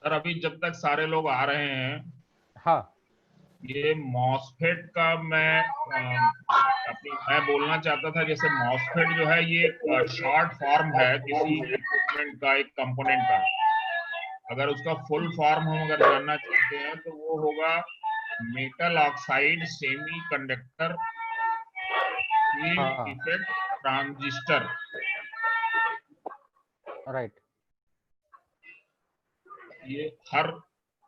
Sir अभी जब तक सारे लोग आ रहे हैं, हाँ, ये मॉसफेट का मैं बोलना चाहता था। जैसे मॉसफेट जो है ये शॉर्ट फॉर्म है किसी इक्विपमेंट का, एक कंपोनेंट का। अगर उसका फुल फॉर्म हम अगर जानना चाहते हैं तो वो होगा metal oxide semi conductor field effect transistor. Right. ये हर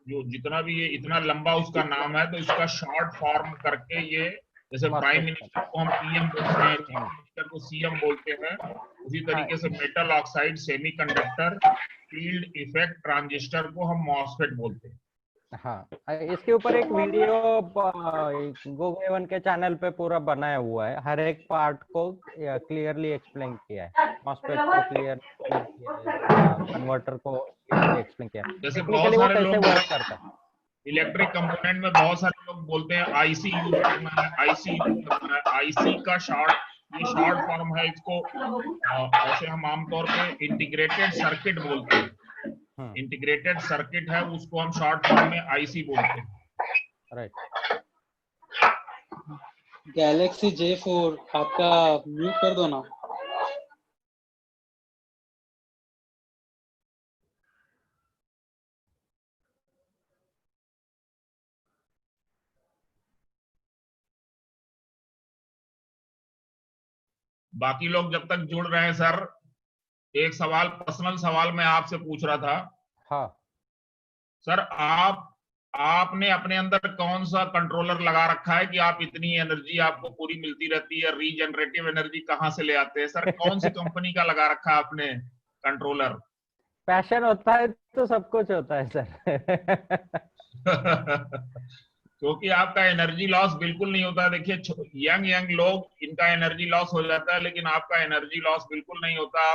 जो जितना भी ये इतना लंबा उसका नाम है, तो इसका शॉर्ट फॉर्म करके ये, जैसे प्राइम मिनिस्टर को हम पीएम बोलते हैं, चीफ मिनिस्टर को सीएम बोलते हैं, उसी तरीके से metal oxide semiconductor field effect transistor को हम मॉसफेट बोलते हैं। हाँ, इसके ऊपर एक वीडियो गो7 के चैनल पे पूरा बनाया हुआ है, हर एक पार्ट को क्लियरली एक्सप्लेन किया है, मॉसफेट को क्लियर किया है, कन्वर्टर को क्लियरली एक्सप्लेन किया है, जैसे टेक्निकली वो कैसे वर्क करता है। इलेक्ट्रिक कंपोनेंट में बहुत सारे लोग बोलते हैं आईसी यूज करना है, आईसी यूज करना है। आईसी का ये शॉर्ट फॉर्म है। इसको ऐसे हम आमतौर पे इंटीग्रेटेड सर्किट बोलते हैं। इंटीग्रेटेड सर्किट है, उसको हम शॉर्ट फॉर्म में आईसी बोलते हैं। राइट। गैलेक्सी J4 आपका म्यूट कर दो ना। बाकी लोग जब तक जुड़ रहे हैं सर, एक सवाल, पर्सनल सवाल मैं आपसे पूछ रहा था। हाँ सर, आपने अपने अंदर कौन सा कंट्रोलर लगा रखा है कि आप इतनी एनर्जी आपको पूरी मिलती रहती है? रीजनरेटिव एनर्जी कहाँ से ले आते हैं सर? कौन सी कंपनी का लगा रखा है आपने कंट्रोलर? पैशन होता है तो सब कुछ होता है सर। क्योंकि आपका एनर्जी लॉस बिल्कुल नहीं होता। देखिए, यंग लोग, इनका एनर्जी लॉस हो जाता है, लेकिन आपका एनर्जी लॉस बिल्कुल नहीं होता।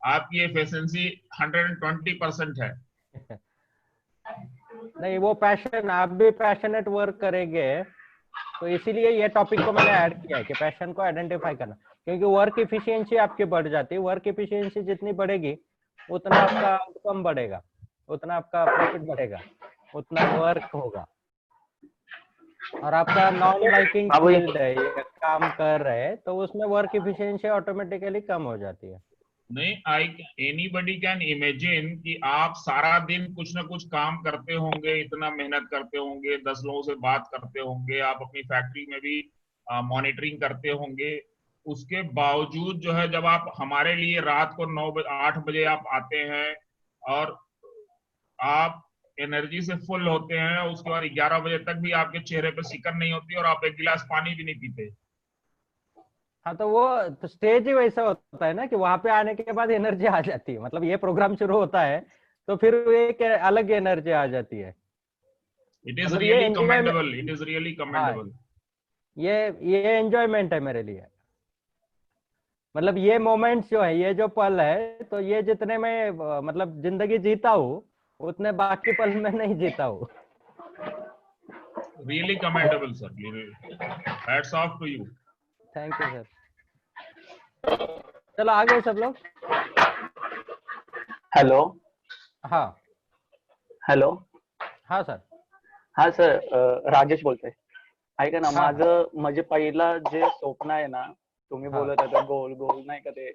आपकी एफिशिएंसी 120% है। नहीं, वो पैशन, आप भी पैशनेट वर्क करेंगे, तो इसीलिए ये टॉपिक को मैंने ऐड किया है कि पैशन को आइडेंटिफाई करना, क्योंकि वर्क इफिशियंसी आपकी बढ़ जाती है। वर्क इफिशियंसी जितनी बढ़ेगी उतना आपका आउटकम बढ़ेगा, उतना आपका प्रॉफिट बढ़ेगा, उतना वर्क होगा। और आपका नॉन लाइकिंग फील्ड है, ये काम कर रहे हैं, तो उसमें वर्क इफिशियंसी ऑटोमेटिकली कम हो जाती है। नहीं, एनीबडी कैन इमेजिन कि आप सारा दिन कुछ ना कुछ काम करते होंगे, इतना मेहनत करते होंगे, 10 लोगों से बात करते होंगे, आप अपनी फैक्ट्री में भी मॉनिटरिंग करते होंगे। उसके बावजूद जो है, जब आप हमारे लिए रात को 8 बजे आप आते हैं और आप एनर्जी से फुल होते हैं, उसके बाद 11 बजे तक भी आपके चेहरे पे सिकन नहीं होती और आप एक गिलास पानी भी नहीं पीते। हाँ तो वो तो स्टेज ही वैसा होता है ना कि वहां पे आने के बाद एनर्जी आ जाती है, मतलब ये प्रोग्राम शुरू होता है तो फिर एक अलग एनर्जी आ जाती है। It is मतलब ये really enjoy, commendable. It is really हाँ commendable. ये ये एंजॉयमेंट है मेरे लिए। मतलब ये मोमेंट्स जो है, ये जो पल है, तो ये जितने मैं मतलब जिंदगी जीता हूँ उतने बाकी पल में नहीं जीता हूँ। Really commendable, sir. Hats off to you. Thank you sir. चलो आ गए सब लोग। हॅलो हाँ हॅलो हाँ सर। हा सर, राजेश बोलतोय. ऐका ना, हाँ माझं म्हणजे पहिला जे स्वप्न आहे ना, तुम्ही हाँ बोलत होता गोल गोल नाही का ते,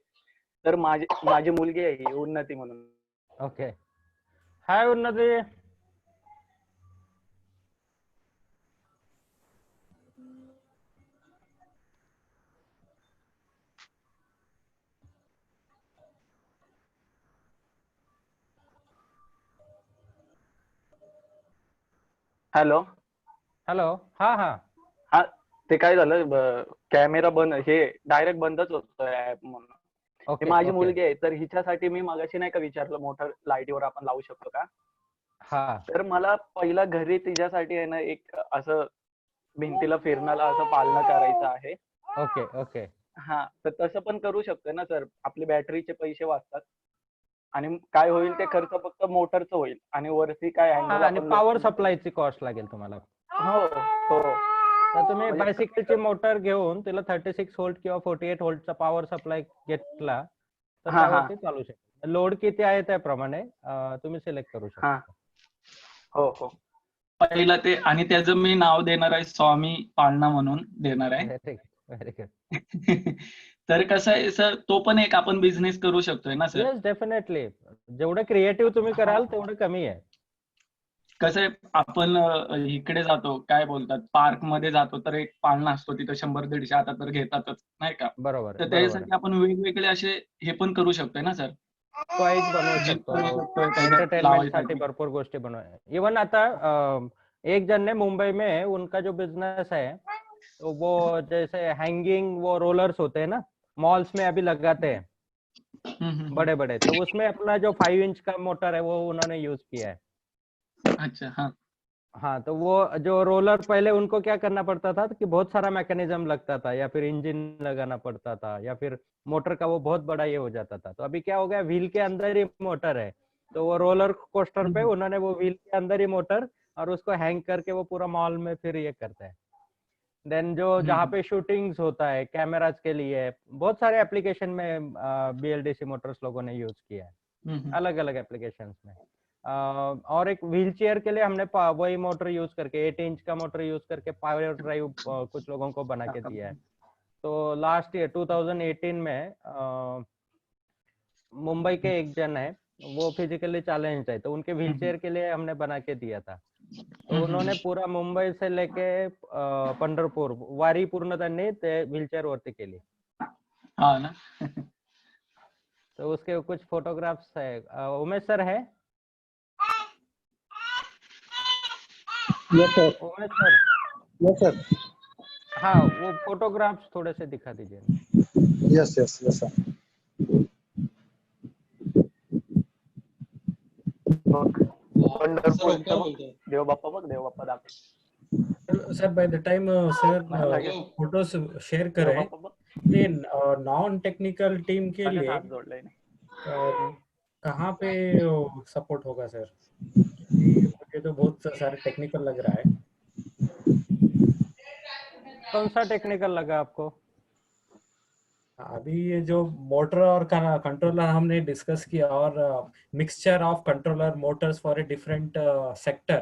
तर माझी माझी मुलगी आहे ही उन्नती म्हणून. ओके। हाय उन्नति। हॅलो. हेलो। हाँ हाँ। हा, ते काय झालं, कॅमेरा बंद, हे डायरेक्ट बंदच होतं ऍप म्हणून. हे ओके माझी ओके। मुलगी आहे, तर हिच्यासाठी मी मगाशी नाही का विचारलं मोटर लाईटीवर आपण लावू शकतो का. हाँ तर मला पहिला घरी तिच्यासाठी आहे ना एक असं भिंतीला फिरणाला असं पालणं करायचं आहे. Okay okay. हा, तर तसं पण करू शकतोय ना सर, आपले बॅटरीचे पैसे वाचतात आणि काय होईल ते खर्च फक्त मोटरचं होईल आणि वरती काय हाँ अँगल आणि आपण पॉवर सप्लायची कॉस्ट लागेल तुम्हाला। हो हो तर तुम्ही म्हणजे बायसिकलची मोटर घेऊन तिला 36 व्होल्ट किंवा 48 व्होल्टचा पॉवर सप्लाय घेतला तर हा हा त्यावरती चालू शकतो। लोड किती आहे त्याप्रमाणे तुम्ही सिलेक्ट करू हा शकता। हो हो पहिला ते, आणि त्याचं मी नाव देणार आहे स्वामी पाळणा म्हणून देणार आहे. Very good. तर कसं आहे सर, तो पण एक आपण बिझनेस करू शकतोय ना सर. येस डेफिनेटली, जेवढं क्रिएटिव्ह तुम्ही कराल तेवढं कमी आहे। कसं आहे, आपण इकडे जातो, काय बोलतात, पार्क मध्ये जातो तर एक पाळणा असतो तिथं 100-150 आता तर घेतातच नाही का. बरोबर तर आहे बरोबर त्याच्यासाठी आहे। आपण वेगवेगळे असे हे पण करू शकतोय ना सर. टॉयज बनवू जिम शकतो, करू शकतोय त्याच्यात एंटरटेनमेंट साठी लावायसाठी. भरपूर गोष्टी बनव। इवन आता एक जन ने मुंबई में उनका जो बिजनेस है, तो वो जैसे हैंगिंग वो रोलर्स होते हैं ना, मॉल्स में अभी लगाते हैं बड़े बड़े, तो उसमें अपना जो 5 इंच का मोटर है वो उन्होंने यूज किया है। अच्छा हाँ हाँ तो वो जो रोलर पहले उनको क्या करना पड़ता था कि बहुत सारा मैकेनिज्म लगता था, या फिर इंजन लगाना पड़ता था, या फिर मोटर का वो बहुत बड़ा ये हो जाता था। तो अभी क्या हो गया, व्हील के अंदर ही मोटर है, तो वो रोलर कोस्टर पे उन्होंने वो व्हील के अंदर ही मोटर और उसको हैंग करके वो पूरा मॉल में फिर ये करते हैं। देन जो जहाँ पे शूटिंग्स होता है कैमराज के लिए, बहुत सारे एप्लीकेशन में BLDC मोटर्स लोगों ने यूज किया है, अलग अलग एप्लीकेशंस में। और एक व्हील चेयर के लिए हमने वही मोटर यूज करके 8 इंच का मोटर यूज करके पावर ड्राइव कुछ लोगों को बना के दिया है। तो लास्ट ईयर 2018 में मुंबई के एक जन है, वो फिजिकली चैलेंज्ड है, तो उनके व्हील चेयर के लिए हमने बना के दिया था। तो उन्होंने पूरा मुंबई से लेके पंढरपूर वारी पूर्ण त्यांनी ते व्हीलचेअर वरती केली। हाँ ना तो उसके कुछ फोटोग्राफ्स है। उमेश सर है? Yes sir. Umesh sir, yes sir. हाँ वो फोटोग्राफ्स थोड़े से दिखा दीजिए। Yes yes yes sir. Pandharpur क्या बोलते हैं? देवबाप्पा बघ, देवबाप्पा दाखव. Sir by the time sir photos share करें, देवबाप्पा बघ, ये नॉन टेक्निकल टीम के कशात लिए हात जोडलाय नाही. कहाँ पे सपोर्ट होगा सर? क्योंकि मुझे तो बहुत सारे टेक्निकल लग रहा है। कौन सा टेक्निकल लगा आपको? अभी ये जो मोटर और कंट्रोलर हमने डिस्कस किया, और mixture of controller Motors for a different sector,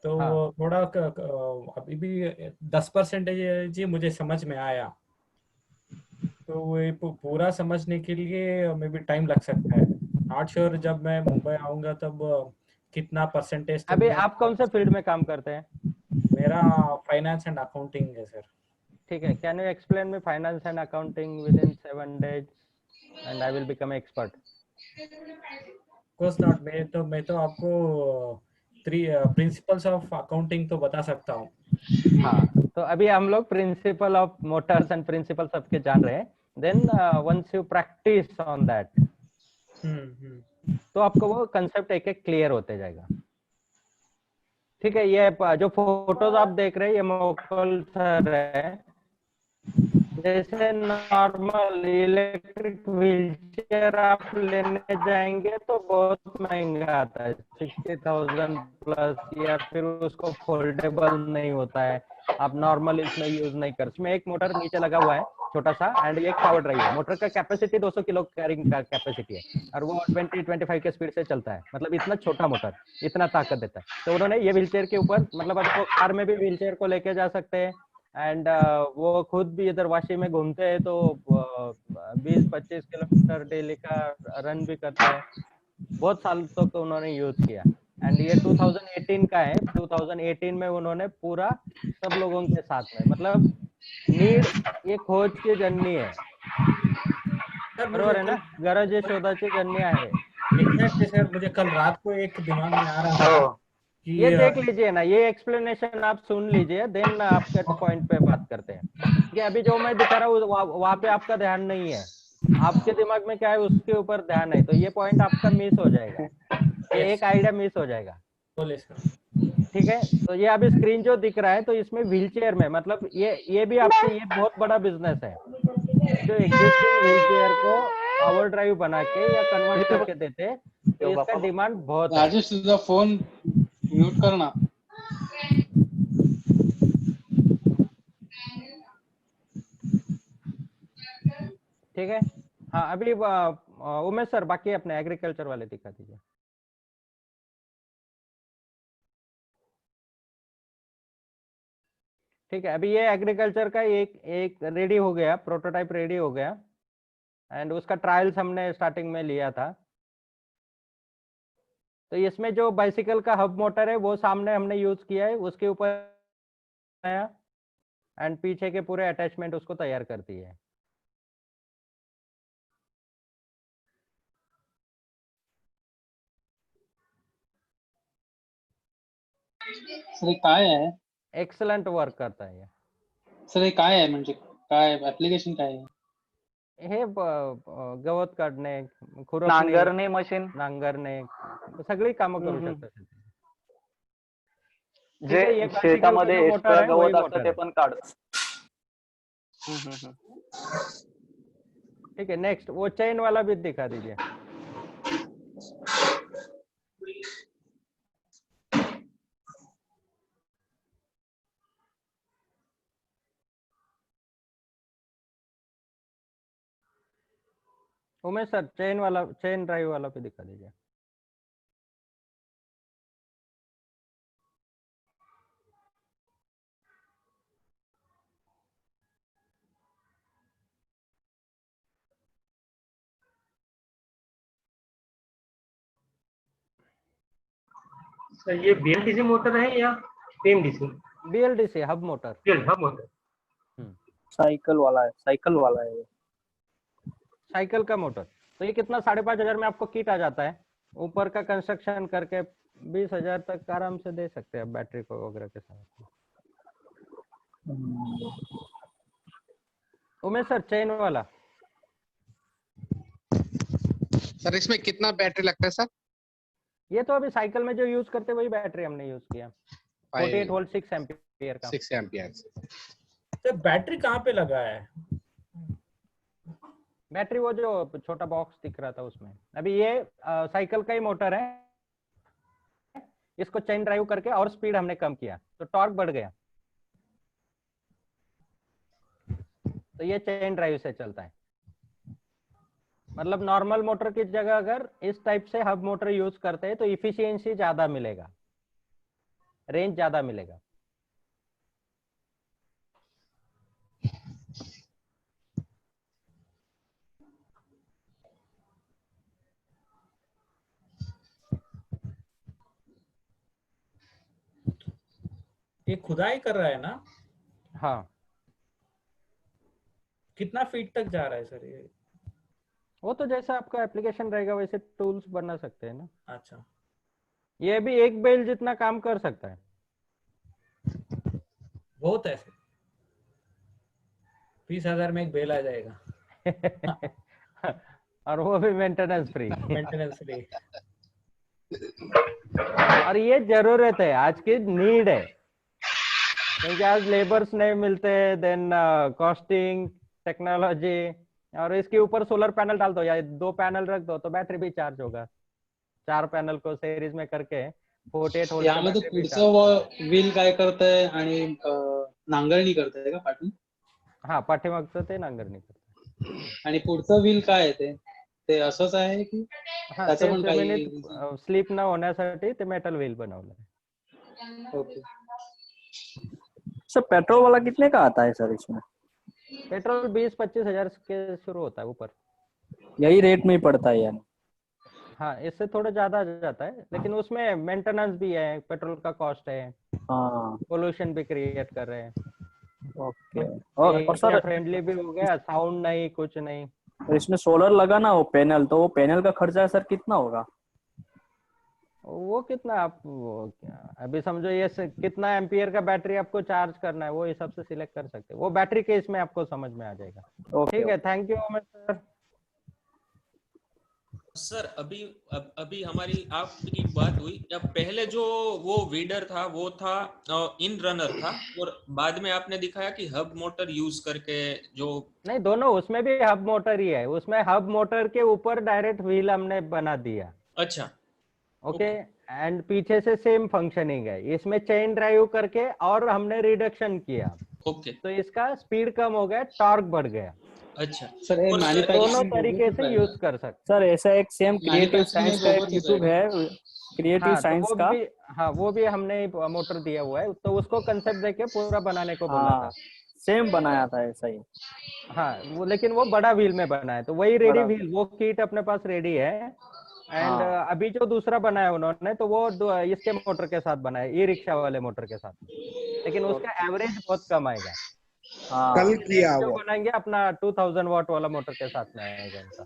तो हाँ। थोड़ा अभी भी 10% जी मुझे समझ में आया, तो ये पूरा समझने के लिए मे बी टाइम लग सकता है। नॉट श्योर जब मैं मुंबई आऊंगा तब कितना परसेंटेज तक अभी मैं आप कौन से फील्ड में काम करते हैं? मेरा फाइनेंस एंड अकाउंटिंग है सर। ठीक है, can you explain me finance and accounting with in 7 days and I will become expert. Course not, मैं तो आपको प्रिंसिपल्स ऑफ अकाउंटिंग तो बता सकता हूँ। हाँ, तो अभी हम लोग principle of motors and principle सबके जान रहे हैं। Then once you practise on that, तो आपको वो कंसेप्ट एक एक क्लियर होते जाएगा। ठीक है, ये जो फोटोज आप देख रहे हैं ये मोकल सर है। जैसे नॉर्मल इलेक्ट्रिक व्हीलचेयर आप लेने जाएंगे तो बहुत महंगा आता है, 60,000 प्लस, या फिर उसको फोल्डेबल नहीं होता है, आप नॉर्मल इसमें यूज नहीं कर। इसमें एक मोटर नीचे लगा हुआ है छोटा सा, एंड ये एक पावर ड्राइव है। मोटर का कैपेसिटी 200 किलो कैरिंग का कैपेसिटी है, और वो 20-25 के स्पीड से चलता है। मतलब इतना छोटा मोटर इतना ताकत देता है। तो उन्होंने ये व्हीलचेयर के ऊपर, मतलब आपको कार में भी व्हीलचेयर को लेके जा सकते हैं, एंड वो खुद भी इधर वाशी में घूमते हैं, तो 20-25 किलोमीटर डेली का रन भी करते हैं। बहुत साल तक तो उन्होंने यूज किया, एंड ये 2018 का है। 2018 में उन्होंने पूरा सब लोगों के साथ में, मतलब नीड, ये खोज की जर्नी है, सर मुझे बरोबर है ना, गरज शोधाची जर्नी आहे। एग्जैक्टली सर, मुझे कल रात को एक दिमाग में आ रहा था कि ये देख लीजिए ना, ये एक्सप्लेनेशन आप सुन लीजिए, देन आपके पॉइंट पे बात करते हैं। कि अभी जो मैं दिखा रहा हूँ वहां पे आपका ध्यान नहीं है, आपके दिमाग में क्या है उसके ऊपर ध्यान है, तो ये पॉइंट आपका मिस हो जाएगा, ये एक आइडिया मिस हो जाएगा। बोले सर। ठीक है, तो ये अभी स्क्रीन जो दिख रहा है, तो इसमें व्हीलचेयर में, मतलब ये भी आपके, ये बहुत बड़ा बिजनेस है, जो एग्जिस्टिंग व्हीलचेयर को पावर ड्राइव बना के या कन्वर्ट करके देते, तो इसका डिमांड बहुत है। राजेश तुझा फोन म्यूट कर ना। ठीक है, हाँ अभी उमेश सर बाकी अपने एग्रीकल्चर वाले दिखा दीजिए। ठीक है, अभी ये एग्रीकल्चर का एक रेडी हो गया, प्रोटोटाइप रेडी हो गया, एंड उसका ट्रायल्स हमने स्टार्टिंग में लिया था। तो इसमें जो बाइसिकल का हब मोटर है वो सामने हमने यूज किया है, उसके ऊपर आया, एंड पीछे के पूरे अटैचमेंट उसको तैयार कर दिए है। सर हे काय आहे? एक्सलेंट वर्क करता है ये। सर हे काय आहे, म्हणजे काय ऍप्लिकेशन काय आहे? हे गवत काढणे, खुरपणी, नांगरणे मशीन, नांगरणे, सगळी कामं करू हम्म. शकतात। ठीक जे है, ये bicycle का शेतामध्ये जो मोटर एक्स्ट्रा है वही गवत असतं मोटर ते है। पण काढ. ठीक है, नेक्स्ट वो चेन वाला भी दिखा दीजिए। उमेश सर चेन वाला, चेन ड्राइव वाला भी दिखा दीजिए। सर ये बीएलडीसी मोटर है या PMDC? BLDC hub motor. Hub motor. Cycle वाला है, साइकिल वाला है ये। साइकिल का मोटर, तो ये कितना, 5,500 में आपको किट आ जाता है। ऊपर का कंस्ट्रक्शन करके 20,000 तक आराम से दे सकते हैं बैटरी को वगैरह के साथ। उमेश सर चेन वाला, सर इसमें कितना बैटरी लगता है सर? ये तो अभी साइकिल में जो यूज करते वही बैटरी हमने यूज किया, 48 वोल्ट 6 एम्पियर का। 6 एम्पियर। तो बैटरी कहाँ पे लगा है? बैटरी वो जो छोटा बॉक्स दिख रहा था उसमें। अभी ये साइकिल का ही मोटर है, इसको चेन ड्राइव करके और स्पीड हमने कम किया तो टॉर्क बढ़ गया, तो ये चेन ड्राइव से चलता है। मतलब नॉर्मल मोटर की जगह अगर इस टाइप से हब मोटर यूज करते हैं तो इफिशियंसी ज्यादा मिलेगा, रेंज ज्यादा मिलेगा। ये खुदाई कर रहा है ना? हाँ, कितना फीट तक जा रहा है सर ये? वो तो जैसा आपका एप्लीकेशन रहेगा वैसे टूल्स बना सकते हैं ना। अच्छा, ये भी एक बेल जितना काम कर सकता है। बहुत है, 20,000 में एक बेल आ जाएगा। और वो भी मेंटेनेंस फ्री। Maintenance free. और ये जरूरत है, आज की नीड है, क्योंकि आज लेबर्स नहीं मिलते, देन कॉस्टिंग, टेक्नोलॉजी, और इसके ऊपर सोलर पैनल डाल दो या 2 पैनल रख दो तो बैटरी भी चार्ज होगा। 4 पैनल को सीरीज में करके 48 वोल्ट यामध्ये पुढचं व्हील काय करतंय आणि नांगरणी करतंय का पाठी? हा, पाठीमागचं ते नांगरणी करतं. आणि पुढचं व्हील काय आहे ते असंच आहे की हा, त्याचं ते पण काही? जमिनीत स्लिप न होण्यासाठी ते मेटल व्हील बनवलंय. ओके. सर पेट्रोल वाला कितने का आता है सर इसमें? पेट्रोल 20-25 हजार के शुरू होता है ऊपर। यही रेट में ही पड़ता है यानी? हाँ, इससे थोड़ा ज्यादा आ जाता है, लेकिन उसमें मेंटेनेंस भी है, पेट्रोल का कॉस्ट है, हाँ पोल्यूशन भी क्रिएट कर रहे हैं। ओके। और सर फ्रेंडली भी हो गया, साउंड नहीं, कुछ नहीं। तो इसमें सोलर लगा ना वो पैनल, तो वो पैनल का खर्चा सर कितना होगा? वो कितना आप अभी समझो ये कितना एम्पियर का बैटरी आपको चार्ज करना है, वो हिसाब से सिलेक्ट कर सकते हैं। वो बैटरी के इसमें आपको समझ में आ जाएगा। ठीक है, थैंक यू सर। सर अभी हमारी आपकी बात हुई, जब पहले जो वो वीडर था वो था इन रनर था, और बाद में आपने दिखाया कि हब मोटर यूज करके जो नहीं, दोनों उसमें भी हब मोटर ही है, उसमें हब मोटर के ऊपर डायरेक्ट व्हील हमने बना दिया। अच्छा, ओके, एंड पीछे से सेम फंक्शनिंग है, इसमें चेन ड्राइव करके और हमने रिडक्शन किया। ओके, तो इसका स्पीड कम हो गया, टॉर्क बढ़ गया। अच्छा सर दोनों तरीके से यूज कर सकते। सर ऐसा एक सेम क्रिएटिव साइंस का एक यूट्यूब है, क्रिएटिव साइंस का। हाँ, वो भी हमने मोटर दिया हुआ है, तो उसको कंसेप्ट देके पूरा बनाने को बोला था। सेम बनाया था ऐसा ही। हाँ, वो लेकिन वो बड़ा व्हील में बना है, तो वही रेडी व्हील, वो किट अपने पास रेडी है। एंड अभी जो दूसरा बनाया उन्होंने, तो वो इसके मोटर के साथ बनाया, ई रिक्शा वाले मोटर के साथ, लेकिन उसका एवरेज बहुत कम आएगा। कल किया जो वो बनाएंगे अपना 2000 वाट वाला मोटर के साथ में आएगा इनका।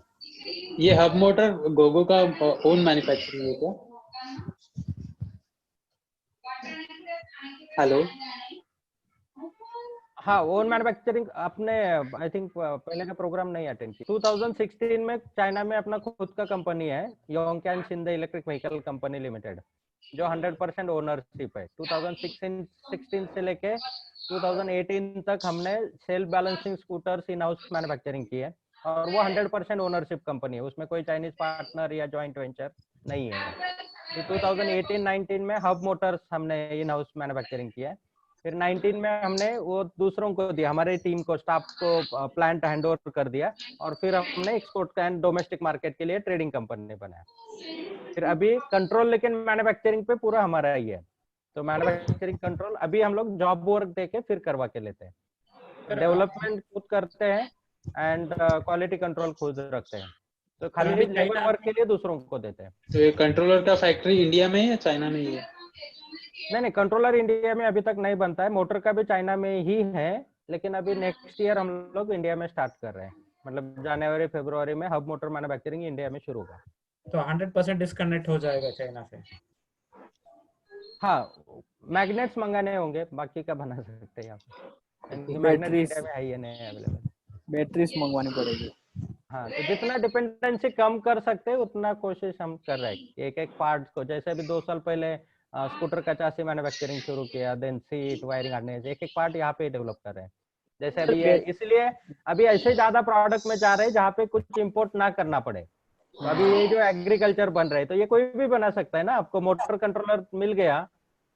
ये हब मोटर गोगो का ओन मैन्युफैक्चरिंग है क्या? हेलो, हाँ, ओन मैन्युफैक्चरिंग अपने आई थिंक पहले का प्रोग्राम नहीं अटेंड किया। 2016 में चाइना में अपना खुद का कंपनी है, योंगक्यान शिंदे इलेक्ट्रिक व्हीकल कंपनी लिमिटेड, जो 100% ओनरशिप है। 2016 से लेके 2018 तक हमने self balancing scooters in house manufacturing की है, और वो 100% ओनरशिप कंपनी है, उसमें कोई चाइनीज पार्टनर या जॉइंट वेंचर नहीं है। तो 2018-19 में हब मोटर्स हमने इन हाउस मैन्युफैक्चरिंग किया है। फिर 19 में हमने वो दूसरों को दिया, हमारे टीम को, स्टाफ को प्लांट हैंड ओवर कर दिया, और फिर हमने एक्सपोर्ट एंड डोमेस्टिक मार्केट के लिए ट्रेडिंग कंपनी बनाया। फिर अभी कंट्रोल लेकिन मैन्युफैक्चरिंग पे पूरा हमारा ही है, तो मैन्युफैक्चरिंग कंट्रोल अभी हम लोग जॉब वर्क देके फिर करवा के लेते हैं, डेवलपमेंट खुद करते हैं एंड क्वालिटी कंट्रोल खुद रखते हैं, तो खाली लेबर वर्क के लिए दूसरों को देते हैं। तो ये कंट्रोलर का फैक्ट्री इंडिया में है या चाइना में ही है? नहीं, कंट्रोलर इंडिया में अभी तक नहीं बनता है, मोटर का भी चाइना में ही है, लेकिन अभी नेक्स्ट ईयर हम लोग इंडिया में स्टार्ट कर रहे हैं, मतलब जनवरी फरवरी में हब मोटर मैन्युफैक्चरिंग इंडिया में शुरू होगा। तो 100% डिस्कनेक्ट हो जाएगा चाइना से? हाँ, मैग्नेट्स मंगाने होंगे, बाकी का बना सकते हैं आप। मैग्नेट इंडिया में है या नहीं अवेलेबल, बैटरीज मंगवानी पड़ेगी। हाँ, तो जितना डिपेंडेंसी कम कर सकते हैं उतना कोशिश हम कर रहे हैं, एक एक पार्ट को। जैसे अभी 2 साल पहले स्कूटर का चासी मैन्युफैक्चरिंग शुरू किया, देन सीट, वायरिंग, हार्नेस, एक एक पार्ट यहाँ पे डेवलप कर रहे हैं। जैसे अभी ये, इसलिए अभी ऐसे ज्यादा प्रोडक्ट में जा रहे हैं जहाँ पे कुछ इंपोर्ट ना करना पड़े। तो अभी ये जो एग्रीकल्चर बन रहे हैं, तो ये कोई भी बना सकता है ना, आपको मोटर कंट्रोलर मिल गया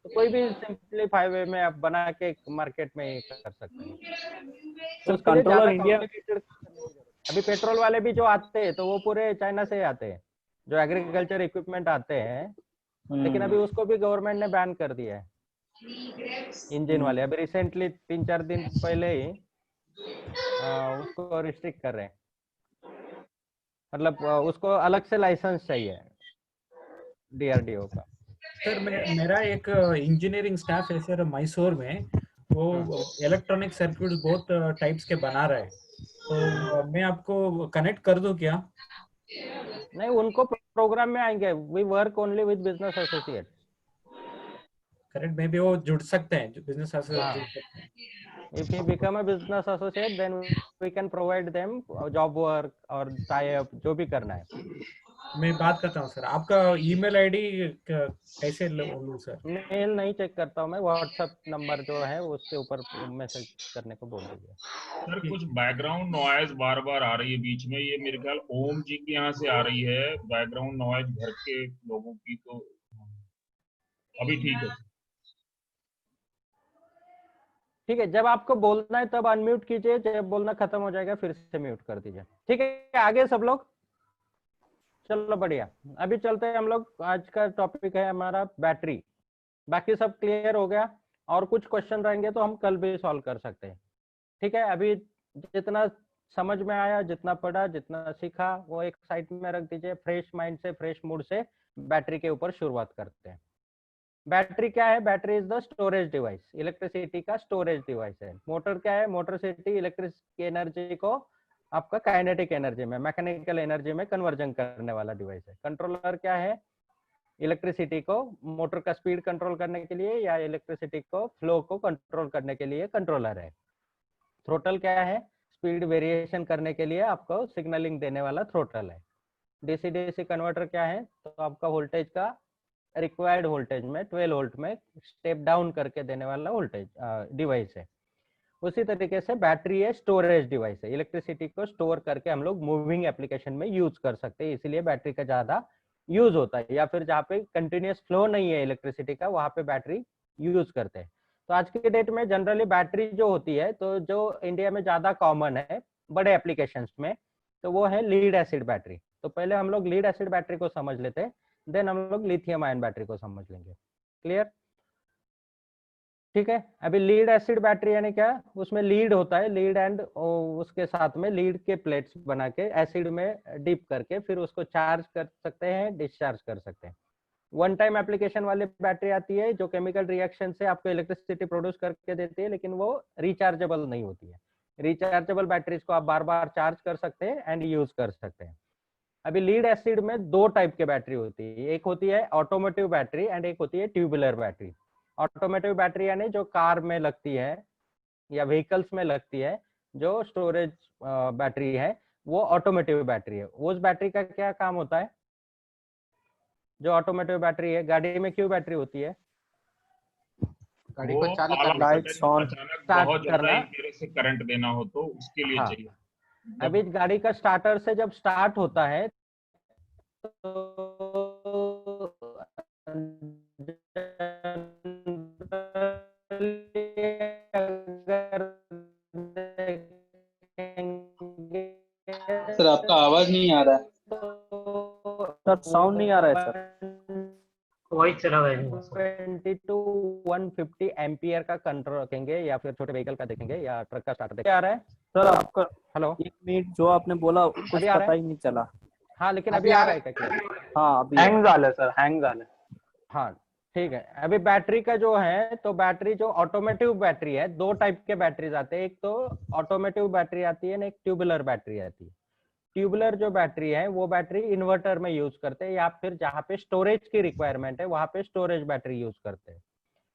तो कोई भी सिंपलीफाई वे में आप बना के मार्केट में कर सकते हैं। तो कंट्रोलर इंडिया, अभी पेट्रोल वाले भी जो आते हैं तो वो पूरे चाइना से आते हैं, जो एग्रीकल्चर इक्विपमेंट आते हैं, लेकिन अभी उसको भी गवर्नमेंट ने बैन कर दिया है, इंजन वाले। अभी रिसेंटली 3-4 दिन पहले ही उसको रिस्ट्रिक्ट कर रहे हैं, मतलब उसको अलग से लाइसेंस चाहिए DRDO का। सर मेरा एक इंजीनियरिंग स्टाफ है सर मैसूर में, वो इलेक्ट्रॉनिक सर्किट्स बहुत टाइप्स के बना रहा है, तो मैं आपको कनेक्ट कर दूं क्या? नहीं, उनको प्रोग्राम में आएंगे। We work only with business associate. Correct, may be वो जुड़ सकते हैं, जो बिजनेस एसोसिएट हाँ। जुड़ सकते हैं। If he become a business associate, then we can provide them job work और tie up जो भी करना है। मैं बात करता हूँ सर, आपका ईमेल आईडी कैसे लूँ सर? मेल नहीं चेक करता हूँ मैं, व्हाट्सएप नंबर जो है उसके ऊपर मैसेज करने को बोल दीजिए। सर कुछ बैकग्राउंड नॉइज बार बार आ रही है बीच में, ये मेरे ख्याल ओम जी के यहाँ से आ रही है बैकग्राउंड नॉइज घर के लोगों की, तो अभी ठीक है। ठीक है, जब आपको बोलना है तब अनम्यूट कीजिए, जब बोलना खत्म हो जाएगा फिर से म्यूट कर दीजिए। ठीक है, आगे सब लोग, चलो बढ़िया। अभी चलते हैं हम लोग, आज का टॉपिक है हमारा बैटरी। बाकी सब क्लियर हो गया, और कुछ क्वेश्चन रहेंगे तो हम कल भी सॉल्व कर सकते हैं। ठीक है, अभी जितना समझ में आया, जितना पढ़ा, जितना सीखा, वो एक साइड में रख दीजिए। फ्रेश माइंड से, फ्रेश मूड से बैटरी के ऊपर शुरुआत करते हैं। बैटरी क्या है? Battery is the storage device, electricity का स्टोरेज डिवाइस है। मोटर क्या है? मोटर सिटी इलेक्ट्रिक एनर्जी को आपका काइनेटिक एनर्जी में, मैकेनिकल एनर्जी में कन्वर्जन करने वाला डिवाइस है। कंट्रोलर क्या है? इलेक्ट्रिसिटी को, मोटर का स्पीड कंट्रोल करने के लिए या इलेक्ट्रिसिटी को फ्लो को कंट्रोल करने के लिए कंट्रोलर है। थ्रोटल क्या है? स्पीड वेरिएशन करने के लिए आपको सिग्नलिंग देने वाला थ्रोटल है। डीसी डीसी कन्वर्टर क्या है? तो आपका वोल्टेज का रिक्वायर्ड वोल्टेज में 12 वोल्ट में स्टेप डाउन करके देने वाला वोल्टेज डिवाइस है। उसी तरीके से बैटरी है स्टोरेज डिवाइस है, इलेक्ट्रिसिटी को स्टोर करके हम लोग मूविंग एप्लीकेशन में यूज कर सकते हैं, इसीलिए बैटरी का ज्यादा यूज होता है। या फिर जहाँ पे कंटिन्यूअस फ्लो नहीं है इलेक्ट्रिसिटी का, वहां पे बैटरी यूज करते हैं। तो आज के डेट में जनरली बैटरी जो होती है, तो जो इंडिया में ज्यादा कॉमन है बड़े एप्लीकेशंस में, तो वो है लीड एसिड बैटरी। तो पहले हम लोग लीड एसिड बैटरी को समझ लेते हैं, देन हम लोग लिथियम आयन बैटरी को समझ लेंगे। क्लियर? ठीक है, अभी लीड एसिड बैटरी यानी क्या? उसमें लीड होता है, लीड एंड उसके साथ में लीड के प्लेट्स बना के एसिड में डिप करके फिर उसको चार्ज कर सकते हैं, डिस्चार्ज कर सकते हैं। वन टाइम एप्लीकेशन वाली बैटरी आती है जो केमिकल रिएक्शन से आपको इलेक्ट्रिसिटी प्रोड्यूस करके देती है, लेकिन वो रिचार्जेबल नहीं होती है। रिचार्जेबल बैटरीज को आप बार बार चार्ज कर सकते हैं एंड यूज कर सकते हैं। अभी लीड एसिड में दो टाइप के बैटरी होती है, एक होती है ऑटोमोटिव बैटरी एंड एक होती है ट्यूबुलर बैटरी। ऑटोमोटिव बैटरी यानी जो कार में लगती है या व्हीकल्स में लगती है, जो स्टोरेज बैटरी है वो ऑटोमोटिव बैटरी है। उस बैटरी का क्या काम होता है? जो ऑटोमोटिव बैटरी है, गाड़ी में क्यों बैटरी होती है? गाड़ी को चालू करना, लाइट्स ऑन, अचानक बहुत ज्यादा एम्पीयर से करंट देना हो तो उसके लिए चाहिए। अभी गाड़ी का स्टार्टर से जब स्टार्ट होता है तो सर आपका आवाज नहीं आ रहा है सर, साउंड नहीं आ रहा है सर, वही चला हुआ है। 20 to 150 एम्पियर का कंट्रोल रखेंगे, या फिर छोटे व्हीकल का देखेंगे या ट्रक का स्टार्टर देखेंगे। आ रहा है सर आपका? हेलो, एक मिनट, जो आपने बोला कुछ पता ही नहीं चला। हाँ, लेकिन अभी आ रहा है क्या? हाँ, अभी हैंग झालं सर, हैंग झालं। हाँ ठीक है। अभी बैटरी का जो है, तो बैटरी जो ऑटोमेटिव बैटरी है, दो टाइप के बैटरीज आते हैं, एक तो ऑटोमेटिव बैटरी आती है ना, एक ट्यूबुलर बैटरी आती है। ट्यूबुलर जो बैटरी है वो बैटरी इन्वर्टर में यूज करते हैं, या फिर जहाँ पे स्टोरेज की रिक्वायरमेंट है वहां पे स्टोरेज बैटरी यूज करते हैं।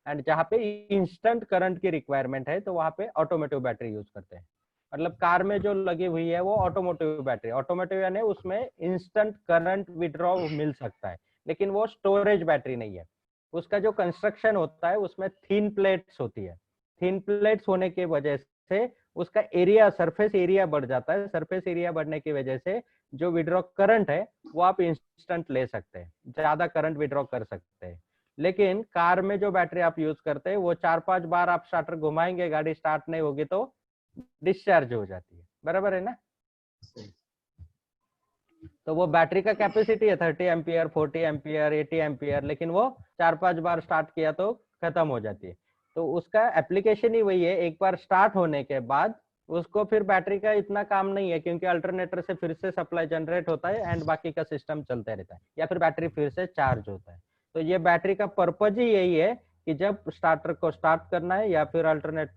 एंड जहाँ पे इंस्टेंट करंट की रिक्वायरमेंट है तो वहां पे ऑटोमेटिव बैटरी यूज करते हैं। मतलब कार में जो लगी हुई है वो ऑटोमोटिव बैटरी, ऑटोमोटिव यानी उसमें इंस्टेंट करंट विड्रॉ मिल सकता है, लेकिन वो स्टोरेज बैटरी नहीं है। उसका जो कंस्ट्रक्शन होता है उसमें थिन प्लेट्स होती है। थिन प्लेट्स होने की वजह से उसका एरिया, सरफेस एरिया बढ़ जाता है। सरफेस एरिया बढ़ने की वजह से जो विड्रॉ करंट है वो आप इंस्टेंट ले सकते हैं, ज्यादा करंट विड्रॉ कर सकते हैं। लेकिन कार में जो बैटरी आप यूज करते हैं वो 4-5 बार आप स्टार्टर घुमाएंगे, गाड़ी स्टार्ट नहीं होगी तो डिस्चार्ज हो जाती है। बराबर है ना? तो वो बैटरी का कैपेसिटी है 30 एम्पियर, 40 एम्पियर, 80 एम्पियर, लेकिन वो 4-5 बार स्टार्ट किया तो खत्म हो जाती है। तो उसका एप्लीकेशन ही वही है, एक बार स्टार्ट होने के बाद उसको फिर बैटरी का इतना काम नहीं है, क्योंकि अल्टरनेटर से फिर से सप्लाई जनरेट होता है एंड बाकी का सिस्टम चलता रहता है, या फिर बैटरी फिर से चार्ज होता है। तो ये बैटरी का पर्पज ही यही है कि जब स्टार्टर को स्टार्ट करना है या फिर अल्टरनेट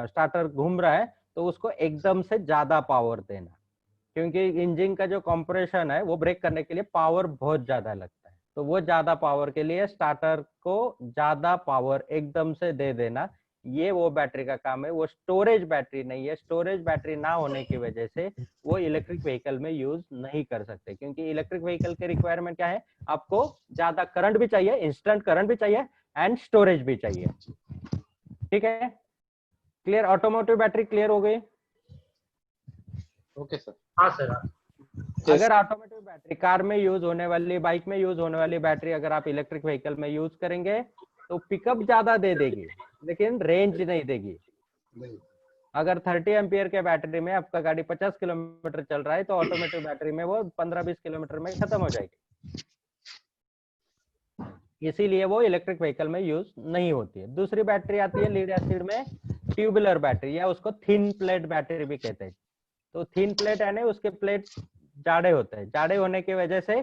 स्टार्टर घूम रहा है तो उसको एकदम से ज्यादा पावर देना। क्योंकि इंजन का जो कंप्रेशन है वो ब्रेक करने के लिए पावर बहुत ज्यादा लगता है, तो वो ज्यादा पावर के लिए स्टार्टर को ज्यादा पावर एकदम से दे देना, ये वो बैटरी का काम है। वो स्टोरेज बैटरी नहीं है। स्टोरेज बैटरी ना होने की वजह से वो इलेक्ट्रिक व्हीकल में यूज नहीं कर सकते, क्योंकि इलेक्ट्रिक व्हीकल के रिक्वायरमेंट क्या है, आपको ज्यादा करंट भी चाहिए, इंस्टेंट करंट भी चाहिए एंड स्टोरेज भी चाहिए। ठीक है, क्लियर? ऑटोमोटिव बैटरी क्लियर हो गई? Okay sir. हाँ सर, हाँ। अगर ऑटोमेटिक बैटरी कार में यूज होने वाली, बाइक में यूज होने वाली बैटरी अगर आप इलेक्ट्रिक व्हीकल में यूज करेंगे तो पिकअप ज्यादा दे देगी लेकिन रेंज नहीं देगी। अगर 30 एम्पियर के बैटरी में आपका गाड़ी 50 किलोमीटर चल रहा है तो ऑटोमेटिक बैटरी में वो 15-20 किलोमीटर में खत्म हो जाएगी, इसीलिए वो इलेक्ट्रिक व्हीकल में यूज नहीं होती है। दूसरी बैटरी आती है लीड एसिड में ट्यूबुलर बैटरी, या उसको थिन प्लेट बैटरी भी कहते हैं। तो थिन प्लेट है ना, उसके प्लेट जाड़े होते हैं, जाड़े होने की वजह से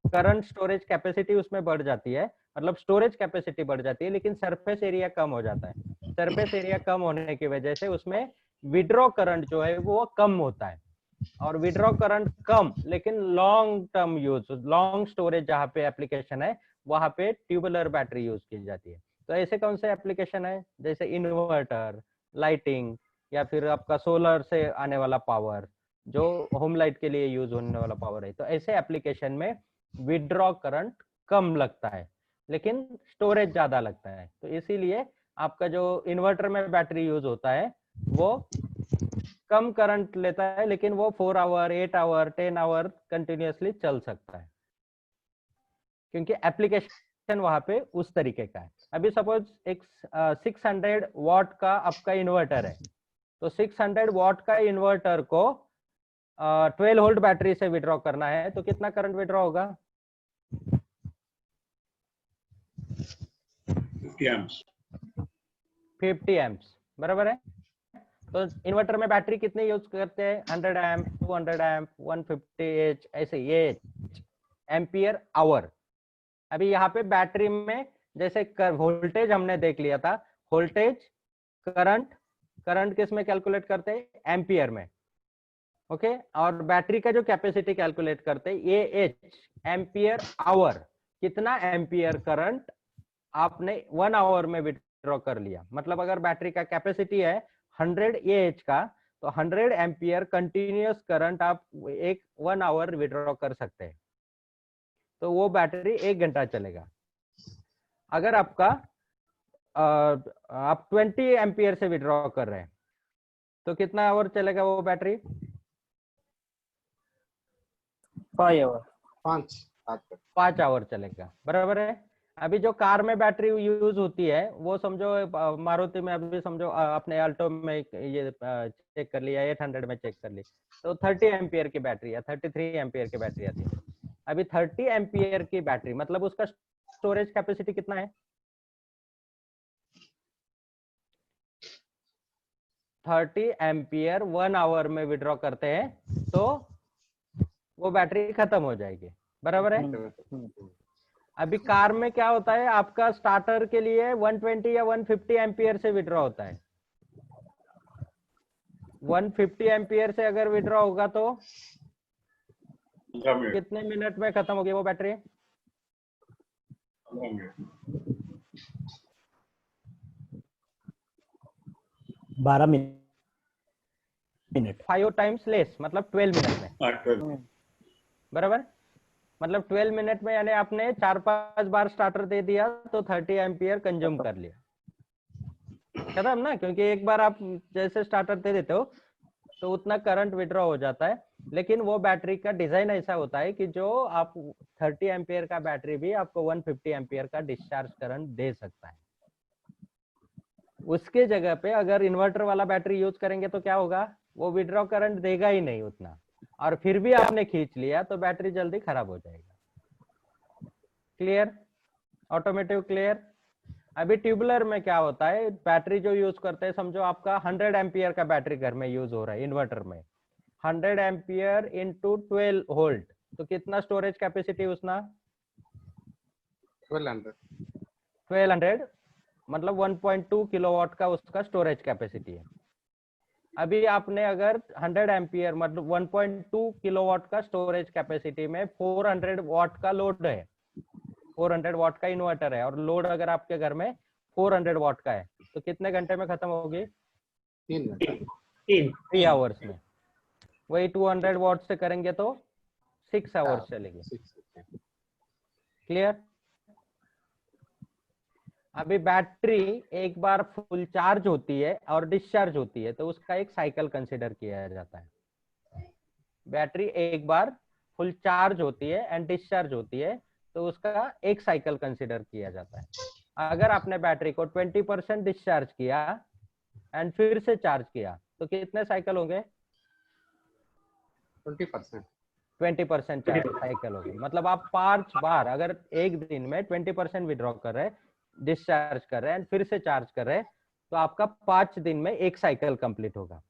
करंट स्टोरेज कैपेसिटी उसमें बढ़ जाती है, मतलब स्टोरेज कैपेसिटी बढ़ जाती है, लेकिन सरफेस एरिया कम हो जाता है। सरफेस एरिया कम होने की वजह से उसमें विड्रॉ करंट जो है वो कम होता है, और विड्रॉ करंट कम लेकिन long term use, long storage जहाँ पे एप्लीकेशन है वहां पे ट्यूबुलर बैटरी यूज की जाती है। तो ऐसे कौन से एप्लीकेशन है, जैसे इन्वर्टर, लाइटिंग, या फिर आपका सोलर से आने वाला पावर, जो होम लाइट के लिए यूज होने वाला पावर है। तो ऐसे एप्लीकेशन में विड्रॉ करंट कम लगता है लेकिन स्टोरेज ज्यादा लगता है। तो इसीलिए आपका जो इन्वर्टर में बैटरी यूज होता है वो कम करंट लेता है, लेकिन वो 4 आवर, 8 आवर, 10 आवर कंटिन्यूअसली चल सकता है, क्योंकि एप्लीकेशन वहां पे उस तरीके का है। अभी सपोज एक 600 वॉट का आपका इन्वर्टर है, तो 600 वॉट का इन्वर्टर को 12 वोल्ट बैटरी से विड्रॉ करना है तो कितना करंट विड्रॉ होगा? 50 एम्प्स, बराबर है। तो इन्वर्टर में बैटरी कितनी यूज करते हैं? 100 एम्प, 200 एम्प, 150 एच, ऐसे ये एम्पियर आवर। अभी यहाँ पे बैटरी में जैसे वोल्टेज हमने देख लिया था, वोल्टेज, करंट, करंट किस में कैलकुलेट करते हैं? एम्पियर में। ओके, और बैटरी का जो कैपेसिटी कैलकुलेट करते हैं ये एच, एम्पियर आवर। कितना एम्पियर करंट आपने 1 आवर में विड्रॉ कर लिया, मतलब अगर बैटरी का कैपेसिटी है 100 एएच का, तो 100 एम्पियर कंटिन्यूअस करंट आप 1 आवर विड्रॉ कर सकते हैं, तो वो बैटरी 1 घंटा चलेगा। अगर आपका आप 20 एम्पियर से विड्रॉ कर रहे हैं तो कितना आवर चलेगा वो बैटरी? 5 आवर चलेगा, बराबर है। अभी जो कार में बैटरी यूज होती है वो समझो मारुति में, अभी समझो अपने अल्टो में ये चेक कर लिया, 800 में चेक कर ली, तो 30 एम्पियर की बैटरी है, 33 एम्पियर की बैटरी आती है। अभी 30 एम्पियर की बैटरी मतलब उसका स्टोरेज कैपेसिटी कितना है? 30 एम्पियर 1 आवर में विड्रॉ करते हैं तो वो बैटरी खत्म हो जाएगी, बराबर है। अभी कार में क्या होता है, आपका स्टार्टर के लिए 120 या 150 एम्पियर से विड्रॉ होता है। 150 एम्पियर से अगर विड्रॉ होगा तो कितने मिनट में खत्म होगी वो बैटरी? 12 मिनट। 5 टाइम्स लेस, मतलब 12 मिनट में, बराबर। मतलब 12 मिनट में, यानी आपने 4-5 बार स्टार्टर दे दिया तो 30 एम्पियर कंज्यूम कर लिया, खत्म ना। क्योंकि एक बार आप जैसे स्टार्टर दे देते हो तो उतना करंट विड्रॉ हो जाता है। लेकिन वो बैटरी का डिजाइन ऐसा होता है कि जो आप 30 एम्पियर का बैटरी भी आपको 150 एम्पियर का डिस्चार्ज करंट दे सकता है। उसके जगह पे अगर इन्वर्टर वाला बैटरी यूज करेंगे तो क्या होगा, वो विड्रॉ करंट देगा ही नहीं उतना, और फिर भी आपने खींच लिया तो बैटरी जल्दी खराब हो जाएगा। क्लियर? Automotive clear? अभी ट्यूबुलर में क्या होता है, बैटरी जो यूज करते हैं, समझो आपका 100 एम्पियर का बैटरी घर में यूज हो रहा है इन्वर्टर में, 100 एम्पियर इंटू 12 वोल्ट, तो कितना स्टोरेज कैपेसिटी उसना? 1200, मतलब 1.2 किलोवाट का उसका स्टोरेज कैपेसिटी है। अभी आपने अगर 100 एम्पियर मतलब 1.2 किलोवाट का स्टोरेज कैपेसिटी में 400 वाट का लोड है, 400 वाट का इन्वर्टर है, और लोड अगर आपके घर में 400 वाट का है, तो कितने घंटे में खत्म होगी? 3 आवर्स में। वही 200 वाट से करेंगे तो 6 आवर्स चलेगी। क्लियर? अभी बैटरी एक बार फुल चार्ज होती है और डिस्चार्ज होती है, तो उसका एक साइकिल कंसीडर किया जाता है। बैटरी एक बार फुल चार्ज होती है एंड डिस्चार्ज होती है, तो उसका एक साइकिल कंसीडर किया जाता है। अगर आपने बैटरी को 20% डिस्चार्ज किया एंड फिर से चार्ज किया, तो कितने साइकिल होंगे? 20% साइकिल होगी। मतलब आप 5 बार अगर एक दिन में 20% विड्रॉ कर रहे हैं, डिस्चार्ज कर रहे हैं, फिर से चार्ज कर रहे हैं, तो आपका 5 दिन में एक साइकिल कंप्लीट होगा।